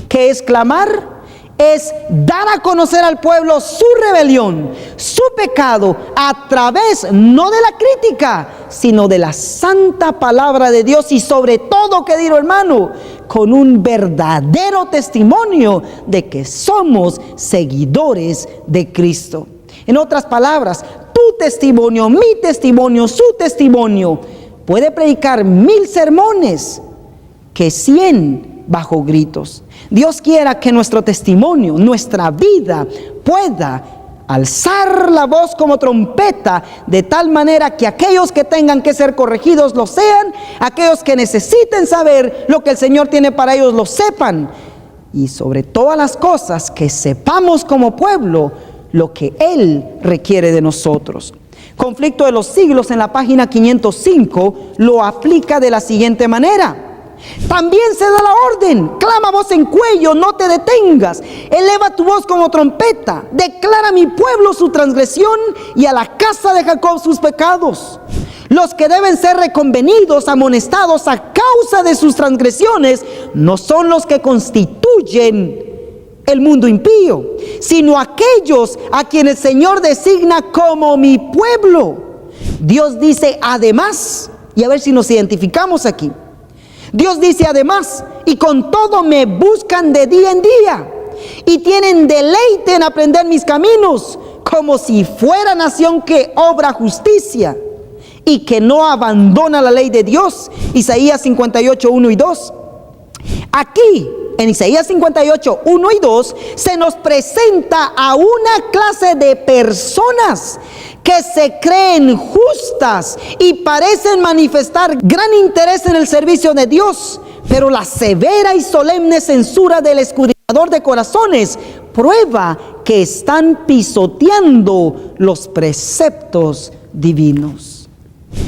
¿Qué es clamar? Es dar a conocer al pueblo su rebelión, su pecado, a través no de la crítica, sino de la santa palabra de Dios, y sobre todo, querido hermano, con un verdadero testimonio de que somos seguidores de Cristo. En otras palabras, tu testimonio, mi testimonio, su testimonio puede predicar 1000 sermones que 100 bajo gritos. Dios quiera que nuestro testimonio, nuestra vida, pueda alzar la voz como trompeta, de tal manera que aquellos que tengan que ser corregidos lo sean, aquellos que necesiten saber lo que el Señor tiene para ellos lo sepan, y sobre todas las cosas que sepamos como pueblo lo que Él requiere de nosotros. Conflicto de los Siglos, en la página 505, lo aplica de la siguiente manera: también se da la orden, clama voz en cuello, no te detengas, eleva tu voz como trompeta, declara a mi pueblo su transgresión y a la casa de Jacob sus pecados. Los que deben ser reconvenidos, amonestados a causa de sus transgresiones, no son los que constituyen el mundo impío, sino aquellos a quienes el Señor designa como mi pueblo. Dios dice además, y a ver si nos identificamos aquí. Dios dice además: y con todo me buscan de día en día, y tienen deleite en aprender mis caminos, como si fuera nación que obra justicia y que no abandona la ley de Dios. Isaías 58, 1 y 2. Aquí, en Isaías 58, 1 y 2, se nos presenta a una clase de personas que se creen justas y parecen manifestar gran interés en el servicio de Dios, pero la severa y solemne censura del escudriñador de corazones prueba que están pisoteando los preceptos divinos.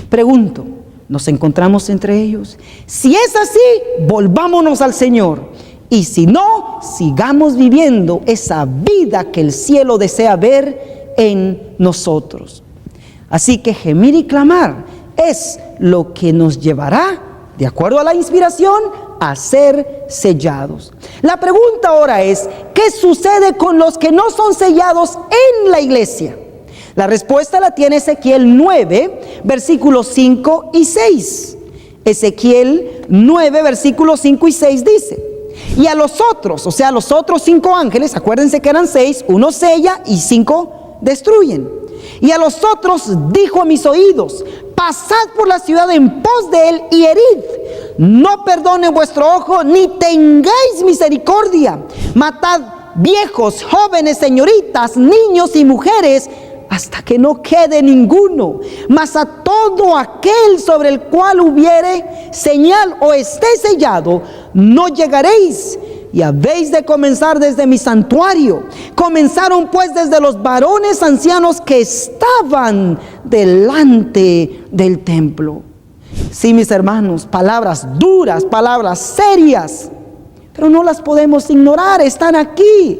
Pregunto, ¿nos encontramos entre ellos? Si es así, volvámonos al Señor. Y si no, sigamos viviendo esa vida que el cielo desea ver en nosotros. Así que gemir y clamar es lo que nos llevará, de acuerdo a la inspiración, a ser sellados. La pregunta ahora es: ¿qué sucede con los que no son sellados en la iglesia? La respuesta la tiene Ezequiel 9, versículos 5 y 6. Ezequiel 9, versículos 5 y 6 dice: y a los otros, o sea, los otros 5 ángeles, acuérdense que eran 6, uno sella y 5 destruyen. Y a los otros dijo a mis oídos: pasad por la ciudad en pos de él y herid. No perdone vuestro ojo, ni tengáis misericordia. Matad viejos, jóvenes, señoritas, niños y mujeres, hasta que no quede ninguno. Mas a todo aquel sobre el cual hubiere señal o esté sellado, no llegaréis. Y habéis de comenzar desde mi santuario. Comenzaron pues desde los varones ancianos que estaban delante del templo. Sí, mis hermanos, palabras duras, palabras serias, pero no las podemos ignorar, están aquí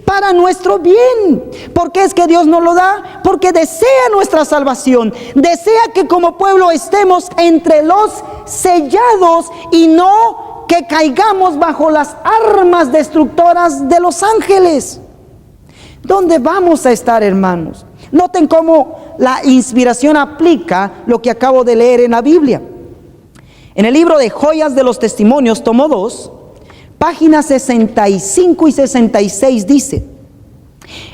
para nuestro bien. ¿Por qué es que Dios nos lo da? Porque desea nuestra salvación, desea que como pueblo estemos entre los sellados y no que caigamos bajo las armas destructoras de los ángeles. ¿Dónde vamos a estar, hermanos? Noten cómo la inspiración aplica lo que acabo de leer en la Biblia. En el libro de Joyas de los Testimonios, tomo 2, páginas 65 y 66 dice: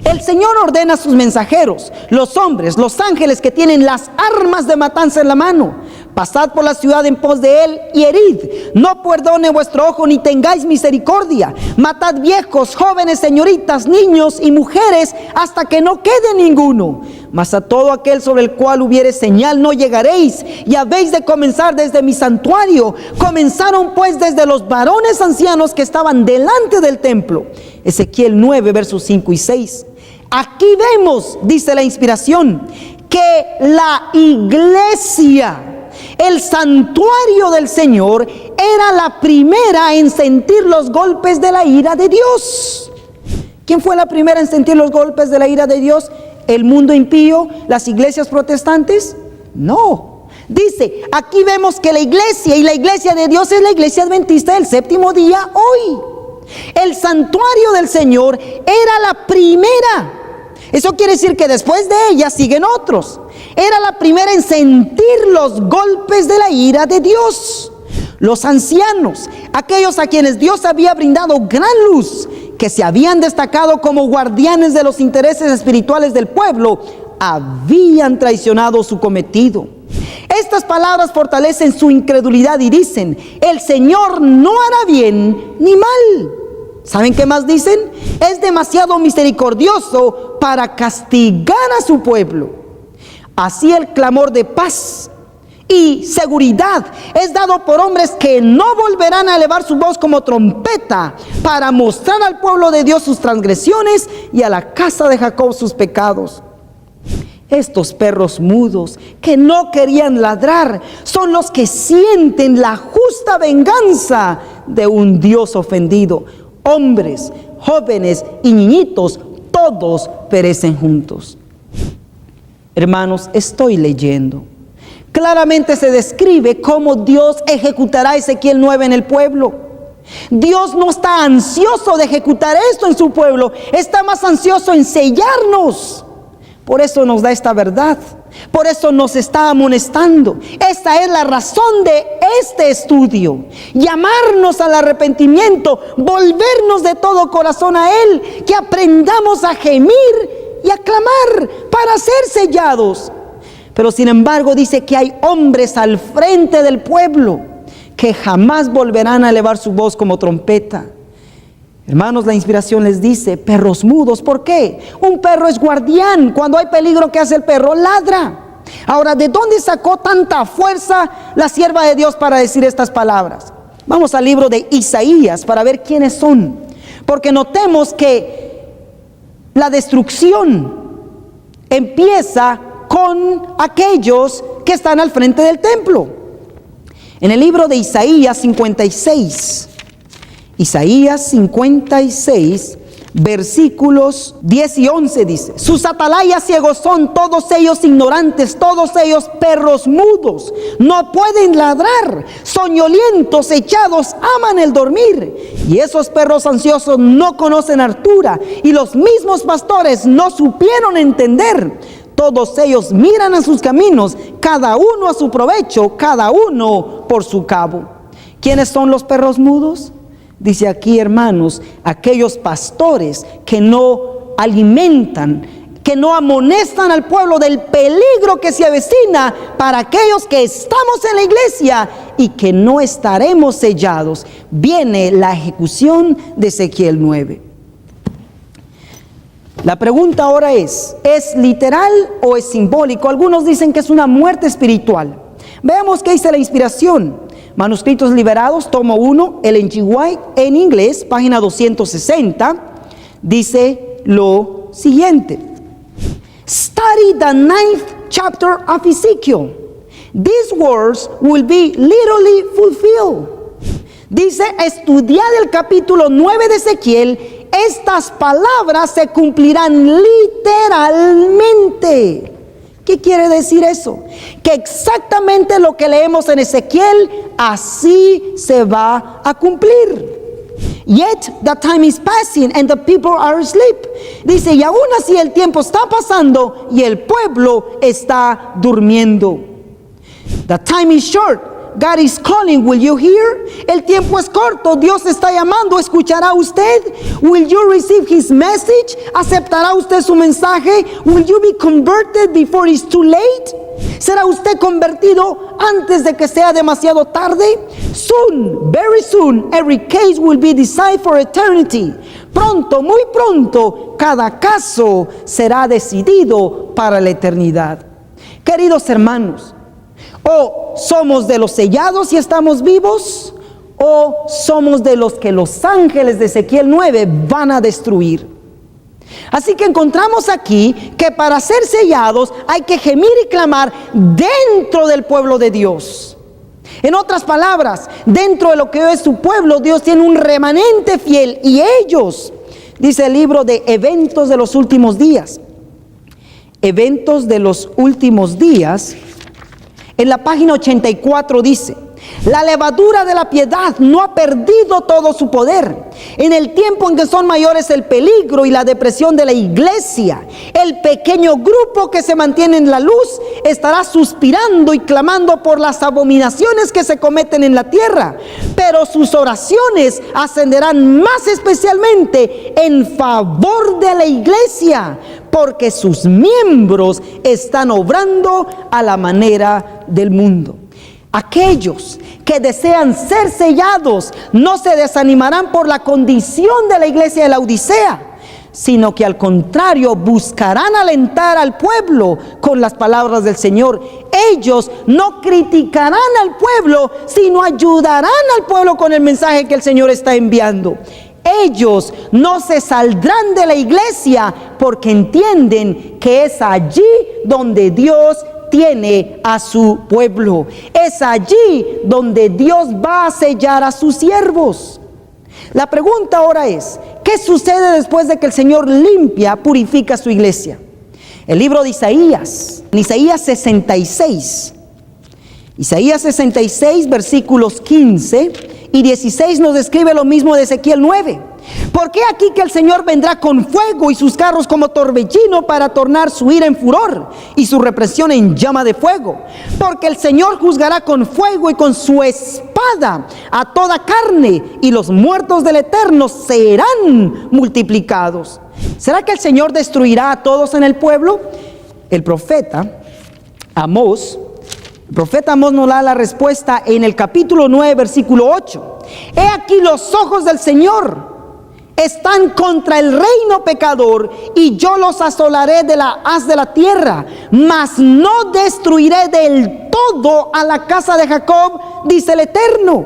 el Señor ordena a sus mensajeros, los hombres, los ángeles que tienen las armas de matanza en la mano: pasad por la ciudad en pos de él y herid. No perdone vuestro ojo, ni tengáis misericordia. Matad viejos, jóvenes, señoritas, niños y mujeres, hasta que no quede ninguno. Mas a todo aquel sobre el cual hubiere señal no llegaréis, y habéis de comenzar desde mi santuario. Comenzaron pues desde los varones ancianos que estaban delante del templo. Ezequiel 9, versos 5 y 6. Aquí vemos, dice la inspiración, que la iglesia, el santuario del Señor, era la primera en sentir los golpes de la ira de Dios. ¿Quién fue la primera en sentir los golpes de la ira de Dios? ¿El mundo impío? ¿Las iglesias protestantes? No. Dice, aquí vemos que la iglesia, y la iglesia de Dios es la iglesia adventista del séptimo día hoy. El santuario del Señor era la primera. Eso quiere decir que después de ella siguen otros. Era la primera en sentir los golpes de la ira de Dios. Los ancianos, aquellos a quienes Dios había brindado gran luz, que se habían destacado como guardianes de los intereses espirituales del pueblo, habían traicionado su cometido. Estas palabras fortalecen su incredulidad y dicen, el Señor no hará bien ni mal. ¿Saben qué más dicen? Es demasiado misericordioso para castigar a su pueblo. Así el clamor de paz y seguridad es dado por hombres que no volverán a elevar su voz como trompeta para mostrar al pueblo de Dios sus transgresiones y a la casa de Jacob sus pecados. Estos perros mudos que no querían ladrar son los que sienten la justa venganza de un Dios ofendido. Hombres, jóvenes y niñitos, todos perecen juntos. Hermanos, estoy leyendo. Claramente se describe cómo Dios ejecutará Ezequiel 9 en el pueblo. Dios no está ansioso de ejecutar esto en su pueblo, está más ansioso en sellarnos. Por eso nos da esta verdad, por eso nos está amonestando. Esta es la razón de este estudio: llamarnos al arrepentimiento, volvernos de todo corazón a Él, que aprendamos a gemir y a clamar para ser sellados. Pero sin embargo dice que hay hombres al frente del pueblo que jamás volverán a elevar su voz como trompeta. Hermanos, la inspiración les dice, perros mudos. ¿Por qué? Un perro es guardián. Cuando hay peligro, ¿qué hace el perro? Ladra. Ahora, ¿de dónde sacó tanta fuerza la sierva de Dios para decir estas palabras? Vamos al libro de Isaías para ver quiénes son. Porque notemos que la destrucción empieza con aquellos que están al frente del templo. En el libro de Isaías 56, Isaías 56, versículos 10 y 11 dice: sus atalayas ciegos son, todos ellos ignorantes, todos ellos perros mudos, no pueden ladrar, soñolientos, echados, aman el dormir. Y esos perros ansiosos no conocen hartura, y los mismos pastores no supieron entender. Todos ellos miran a sus caminos, cada uno a su provecho, cada uno por su cabo. ¿Quiénes son los perros mudos? Dice aquí, hermanos, aquellos pastores que no alimentan, que no amonestan al pueblo del peligro que se avecina para aquellos que estamos en la iglesia y que no estaremos sellados. Viene la ejecución de Ezequiel 9. La pregunta ahora es literal o es simbólico? Algunos dicen que es una muerte espiritual. Veamos qué dice la inspiración. Manuscritos Liberados, tomo 1, Ellen G. White, en inglés, página 260, dice lo siguiente: Study the 9th chapter of Ezekiel. These words will be literally fulfilled. Dice, estudiad el capítulo 9 de Ezequiel, estas palabras se cumplirán literalmente. ¿Qué quiere decir eso? Que exactamente lo que leemos en Ezequiel, así se va a cumplir. Yet the time is passing and the people are asleep. Dice, y aún así el tiempo está pasando y el pueblo está durmiendo. The time is short. God is calling, will you hear? El tiempo es corto, Dios está llamando, ¿escuchará usted? Will you receive his message? ¿Aceptará usted su mensaje? Will you be converted before it's too late? ¿Será usted convertido antes de que sea demasiado tarde? Soon, very soon, every case will be decided for eternity. Pronto, muy pronto, cada caso será decidido para la eternidad. Queridos hermanos, o somos de los sellados y estamos vivos, o somos de los que los ángeles de Ezequiel 9 van a destruir. Así que encontramos aquí que para ser sellados hay que gemir y clamar dentro del pueblo de Dios. En otras palabras, dentro de lo que es su pueblo, Dios tiene un remanente fiel, y ellos, dice el libro de Eventos de los Últimos Días. Eventos de los Últimos Días, en la página 84 dice: la levadura de la piedad no ha perdido todo su poder. En el tiempo en que son mayores el peligro y la depresión de la iglesia, el pequeño grupo que se mantiene en la luz estará suspirando y clamando por las abominaciones que se cometen en la tierra, pero sus oraciones ascenderán más especialmente en favor de la iglesia, porque sus miembros están obrando a la manera del mundo. Aquellos que desean ser sellados no se desanimarán por la condición de la iglesia de la Odisea, sino que al contrario buscarán alentar al pueblo con las palabras del Señor. Ellos no criticarán al pueblo, sino ayudarán al pueblo con el mensaje que el Señor está enviando. Ellos no se saldrán de la iglesia porque entienden que es allí donde Dios tiene a su pueblo. Es allí donde Dios va a sellar a sus siervos. La pregunta ahora es: ¿qué sucede después de que el Señor limpia, purifica su iglesia? El libro de Isaías, en Isaías 66, versículos 15 y 16 nos describe lo mismo de Ezequiel 9. Porque aquí que el Señor vendrá con fuego y sus carros como torbellino para tornar su ira en furor y su represión en llama de fuego. Porque el Señor juzgará con fuego y con su espada a toda carne, y los muertos del Eterno serán multiplicados. ¿Será que el Señor destruirá a todos en el pueblo? El profeta Amós nos da la respuesta en el capítulo 9, versículo 8. He aquí los ojos del Señor están contra el reino pecador, y yo los asolaré de la haz de la tierra, mas no destruiré del todo a la casa de Jacob, dice el Eterno.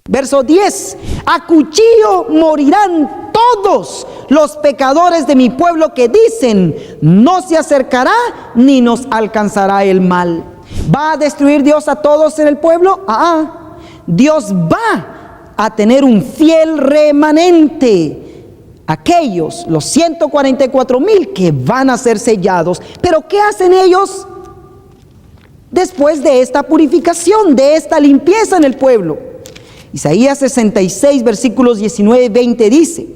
Verso 10: a cuchillo morirán todos los pecadores de mi pueblo que dicen: no se acercará ni nos alcanzará el mal. ¿Va a destruir Dios a todos en el pueblo? Dios va a tener un fiel remanente, aquellos, los 144,000 que van a ser sellados. Pero ¿qué hacen ellos después de esta purificación, de esta limpieza en el pueblo? Isaías 66, versículos 19 y 20 dice: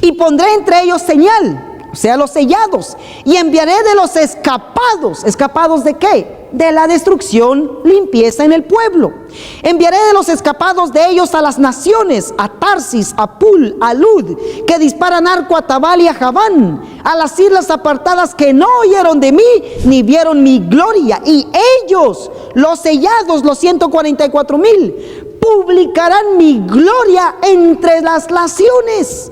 y pondré entre ellos señal, o sea, los sellados, y enviaré de los escapados. ¿Escapados de qué? De la destrucción, limpieza en el pueblo. Enviaré de los escapados de ellos a las naciones, a Tarsis, a Pul, a Lud, que disparan arco a Tabal y a Javán, a las islas apartadas que no oyeron de mí, ni vieron mi gloria. Y ellos, los sellados, los 144,000, publicarán mi gloria entre las naciones,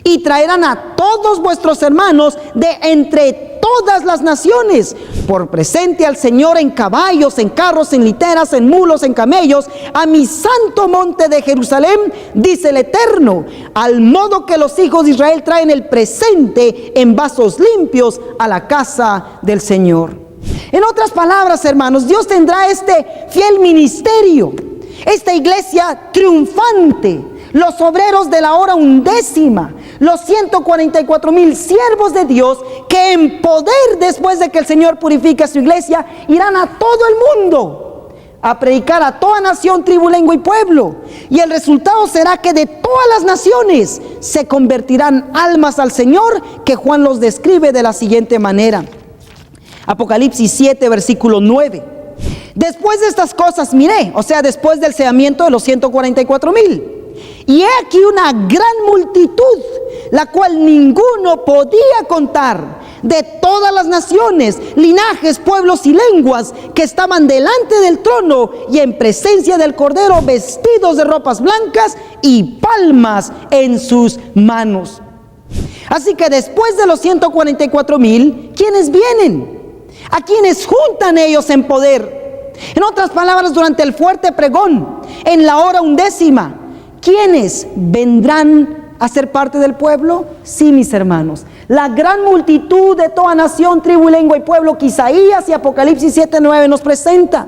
y traerán a todos vuestros hermanos de entre todas las naciones por presente al Señor en caballos, en carros, en literas, en mulos, en camellos, a mi santo monte de Jerusalén, dice el Eterno, al modo que los hijos de Israel traen el presente en vasos limpios a la casa del Señor. En otras palabras, hermanos, Dios tendrá este fiel ministerio, esta iglesia triunfante, los obreros de la hora undécima, los 144,000 siervos de Dios que en poder, después de que el Señor purifique a su iglesia, irán a todo el mundo a predicar a toda nación, tribu, lengua y pueblo. Y el resultado será que de todas las naciones se convertirán almas al Señor, que Juan los describe de la siguiente manera. Apocalipsis 7, versículo 9. Después de estas cosas miré, o sea, después del sellamiento de los 144,000. Y he aquí una gran multitud, la cual ninguno podía contar, de todas las naciones, linajes, pueblos y lenguas, que estaban delante del trono y en presencia del Cordero, vestidos de ropas blancas y palmas en sus manos. Así que después de los 144,000, ¿quiénes vienen? ¿A quienes juntan ellos en poder? En otras palabras, durante el fuerte pregón, en la hora undécima, ¿quiénes vendrán a ser parte del pueblo? Sí, mis hermanos, La gran multitud de toda nación, tribu, lengua y pueblo que Isaías y Apocalipsis 7:9 nos presenta.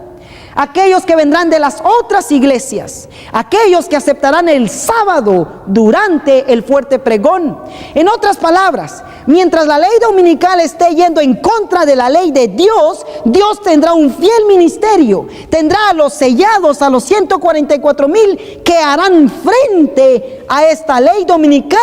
Aquellos que vendrán de las otras iglesias, aquellos que aceptarán el sábado durante el fuerte pregón. En otras palabras, mientras la ley dominical esté yendo en contra de la ley de Dios, Dios tendrá un fiel ministerio, tendrá a los sellados, a los 144,000 que harán frente a esta ley dominical,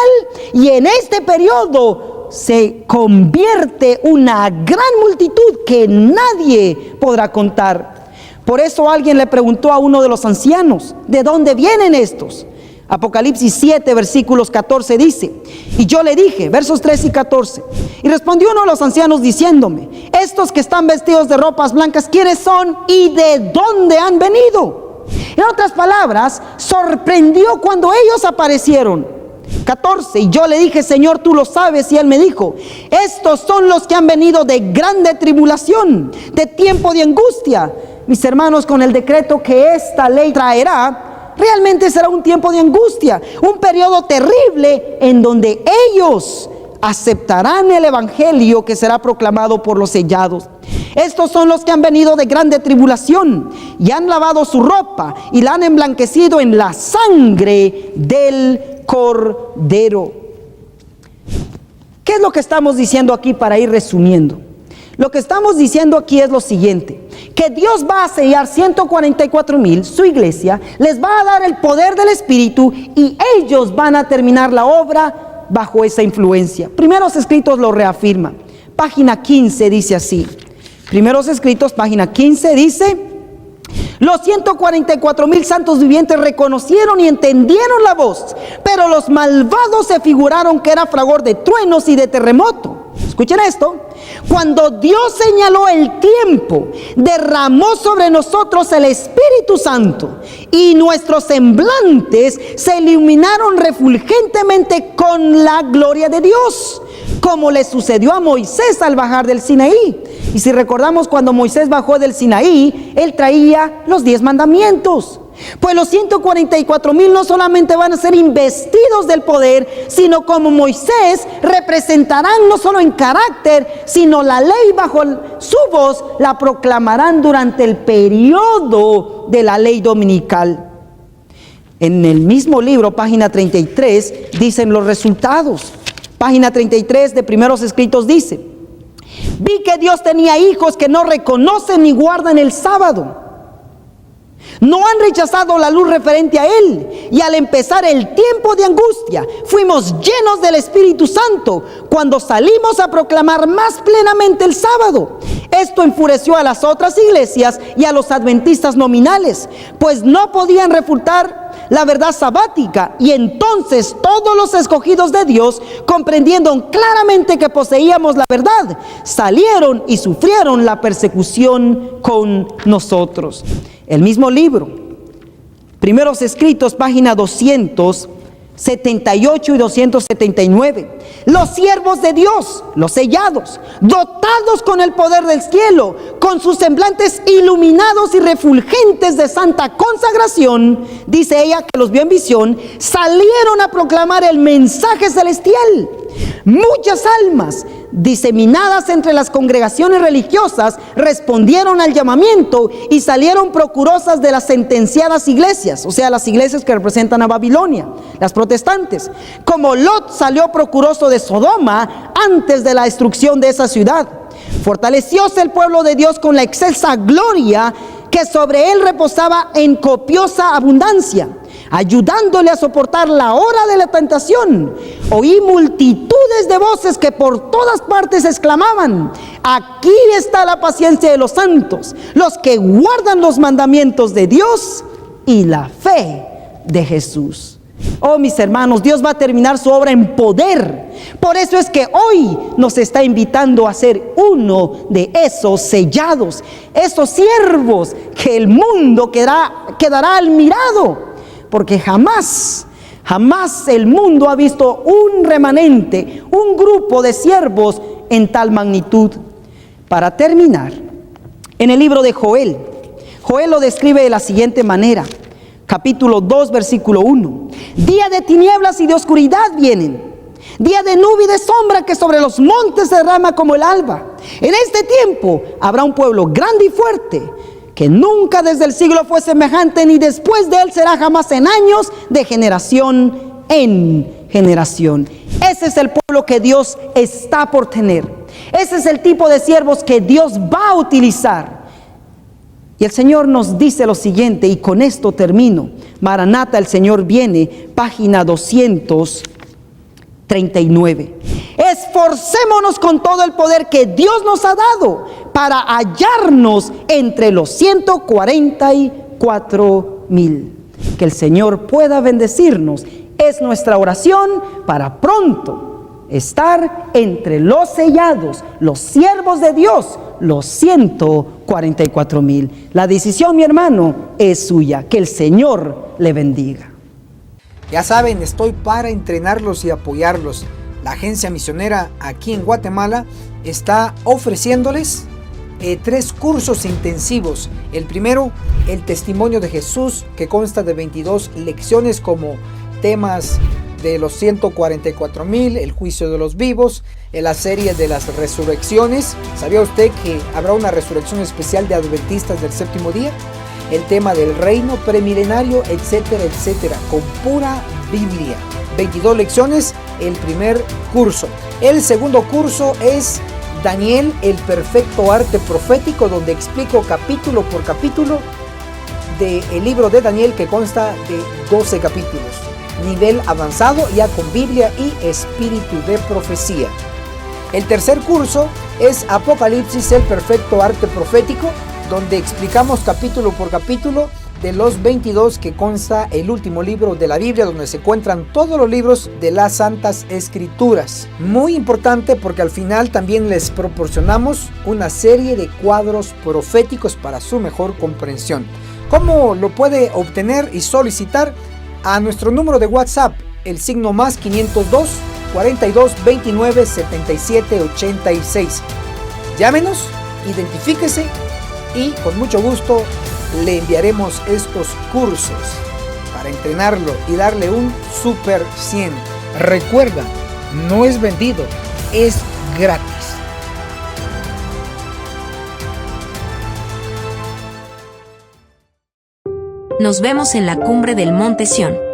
y en este periodo se convierte una gran multitud que nadie podrá contar. Por eso alguien le preguntó a uno de los ancianos, ¿de dónde vienen estos? Apocalipsis 7, versículos 14 dice, y yo le dije, versos 13 y 14, y respondió uno de los ancianos diciéndome, estos que están vestidos de ropas blancas, ¿quiénes son y de dónde han venido? En otras palabras, sorprendió cuando ellos aparecieron. 14, y yo le dije, Señor, tú lo sabes, y él me dijo, estos son los que han venido de grande tribulación, de tiempo de angustia. Mis hermanos, con el decreto que esta ley traerá, realmente será un tiempo de angustia, un periodo terrible en donde ellos aceptarán el evangelio que será proclamado por los sellados. Estos son los que han venido de grande tribulación y han lavado su ropa y la han emblanquecido en la sangre del Cordero. ¿Qué es lo que estamos diciendo aquí para ir resumiendo? Lo que estamos diciendo aquí es lo siguiente, que Dios va a sellar 144,000, su iglesia, les va a dar el poder del Espíritu y ellos van a terminar la obra bajo esa influencia. Primeros Escritos lo reafirma. Página 15 dice así. Primeros Escritos, página 15 dice, los 144,000 santos vivientes reconocieron y entendieron la voz, pero los malvados se figuraron que era fragor de truenos y de terremoto. Escuchen esto, cuando Dios señaló el tiempo, derramó sobre nosotros el Espíritu Santo y nuestros semblantes se iluminaron refulgentemente con la gloria de Dios, como le sucedió a Moisés al bajar del Sinaí. Y si recordamos, cuando Moisés bajó del Sinaí, él traía los 10 mandamientos. Pues los 144,000 no solamente van a ser investidos del poder, sino como Moisés representarán no solo en carácter, sino la ley bajo su voz la proclamarán durante el periodo de la ley dominical. En el mismo libro, página 33, dicen los resultados. Página 33 de Primeros Escritos dice, vi que Dios tenía hijos que no reconocen ni guardan el sábado. No han rechazado la luz referente a Él, y al empezar el tiempo de angustia, fuimos llenos del Espíritu Santo cuando salimos a proclamar más plenamente el sábado. Esto enfureció a las otras iglesias y a los adventistas nominales, pues no podían refutar la verdad sabática, y entonces todos los escogidos de Dios, comprendiendo claramente que poseíamos la verdad, salieron y sufrieron la persecución con nosotros. El mismo libro, Primeros Escritos, página 278 y 279. Los siervos de Dios, los sellados, dotados con el poder del cielo, con sus semblantes iluminados y refulgentes de santa consagración, dice ella que los vio en visión, salieron a proclamar el mensaje celestial. Muchas almas diseminadas entre las congregaciones religiosas respondieron al llamamiento y salieron procurosas de las sentenciadas iglesias, o sea, las iglesias que representan a Babilonia, las protestantes, como Lot salió procuroso de Sodoma antes de la destrucción de esa ciudad. Fortalecióse el pueblo de Dios con la excelsa gloria que sobre él reposaba en copiosa abundancia, ayudándole a soportar la hora de la tentación. Oí multitudes de voces que por todas partes exclamaban: aquí está la paciencia de los santos, los que guardan los mandamientos de Dios y la fe de Jesús. Oh, mis hermanos, Dios va a terminar su obra en poder. Por eso es que hoy nos está invitando a ser uno de esos sellados, esos siervos que el mundo quedará admirado, porque jamás el mundo ha visto un remanente, un grupo de siervos en tal magnitud. Para terminar, en el libro de Joel lo describe de la siguiente manera. Capítulo 2, versículo 1. Día de tinieblas y de oscuridad vienen, día de nube y de sombra que sobre los montes se derrama como el alba. En este tiempo habrá un pueblo grande y fuerte, que nunca desde el siglo fue semejante, ni después de él será jamás en años, de generación en generación. Ese es el pueblo que Dios está por tener. Ese es el tipo de siervos que Dios va a utilizar. Y el Señor nos dice lo siguiente, y con esto termino. Maranata, el Señor viene, página 239. Esforcémonos con todo el poder que Dios nos ha dado para hallarnos entre los 144,000. Que el Señor pueda bendecirnos. Es nuestra oración para pronto estar entre los sellados, los siervos de Dios, los 144,000. La decisión, mi hermano, es suya. Que el Señor le bendiga. Ya saben, estoy para entrenarlos y apoyarlos. La agencia misionera aquí en Guatemala está ofreciéndoles 3 cursos intensivos. El primero, el testimonio de Jesús, que consta de 22 lecciones como temas de los 144,000, el juicio de los vivos, en la serie de las resurrecciones. ¿Sabía usted que habrá una resurrección especial de adventistas del séptimo día? El tema del reino premilenario, etcétera, etcétera, con pura Biblia. 22 lecciones, el primer curso. El segundo curso es Daniel, el perfecto arte profético, donde explico capítulo por capítulo del libro de Daniel, que consta de 12 capítulos. Nivel avanzado, ya con Biblia y espíritu de profecía. El tercer curso es Apocalipsis, el perfecto arte profético, donde explicamos capítulo por capítulo de los 22 que consta el último libro de la Biblia, donde se encuentran todos los libros de las Santas Escrituras. Muy importante, porque al final también les proporcionamos una serie de cuadros proféticos para su mejor comprensión. ¿Cómo lo puede obtener y solicitar? A nuestro número de WhatsApp, el signo más 502 42 29 77 86. Llámenos, identifíquese y con mucho gusto le enviaremos estos cursos para entrenarlo y darle un super 100. Recuerda, no es vendido, es gratis. Nos vemos en la cumbre del Monte Sión.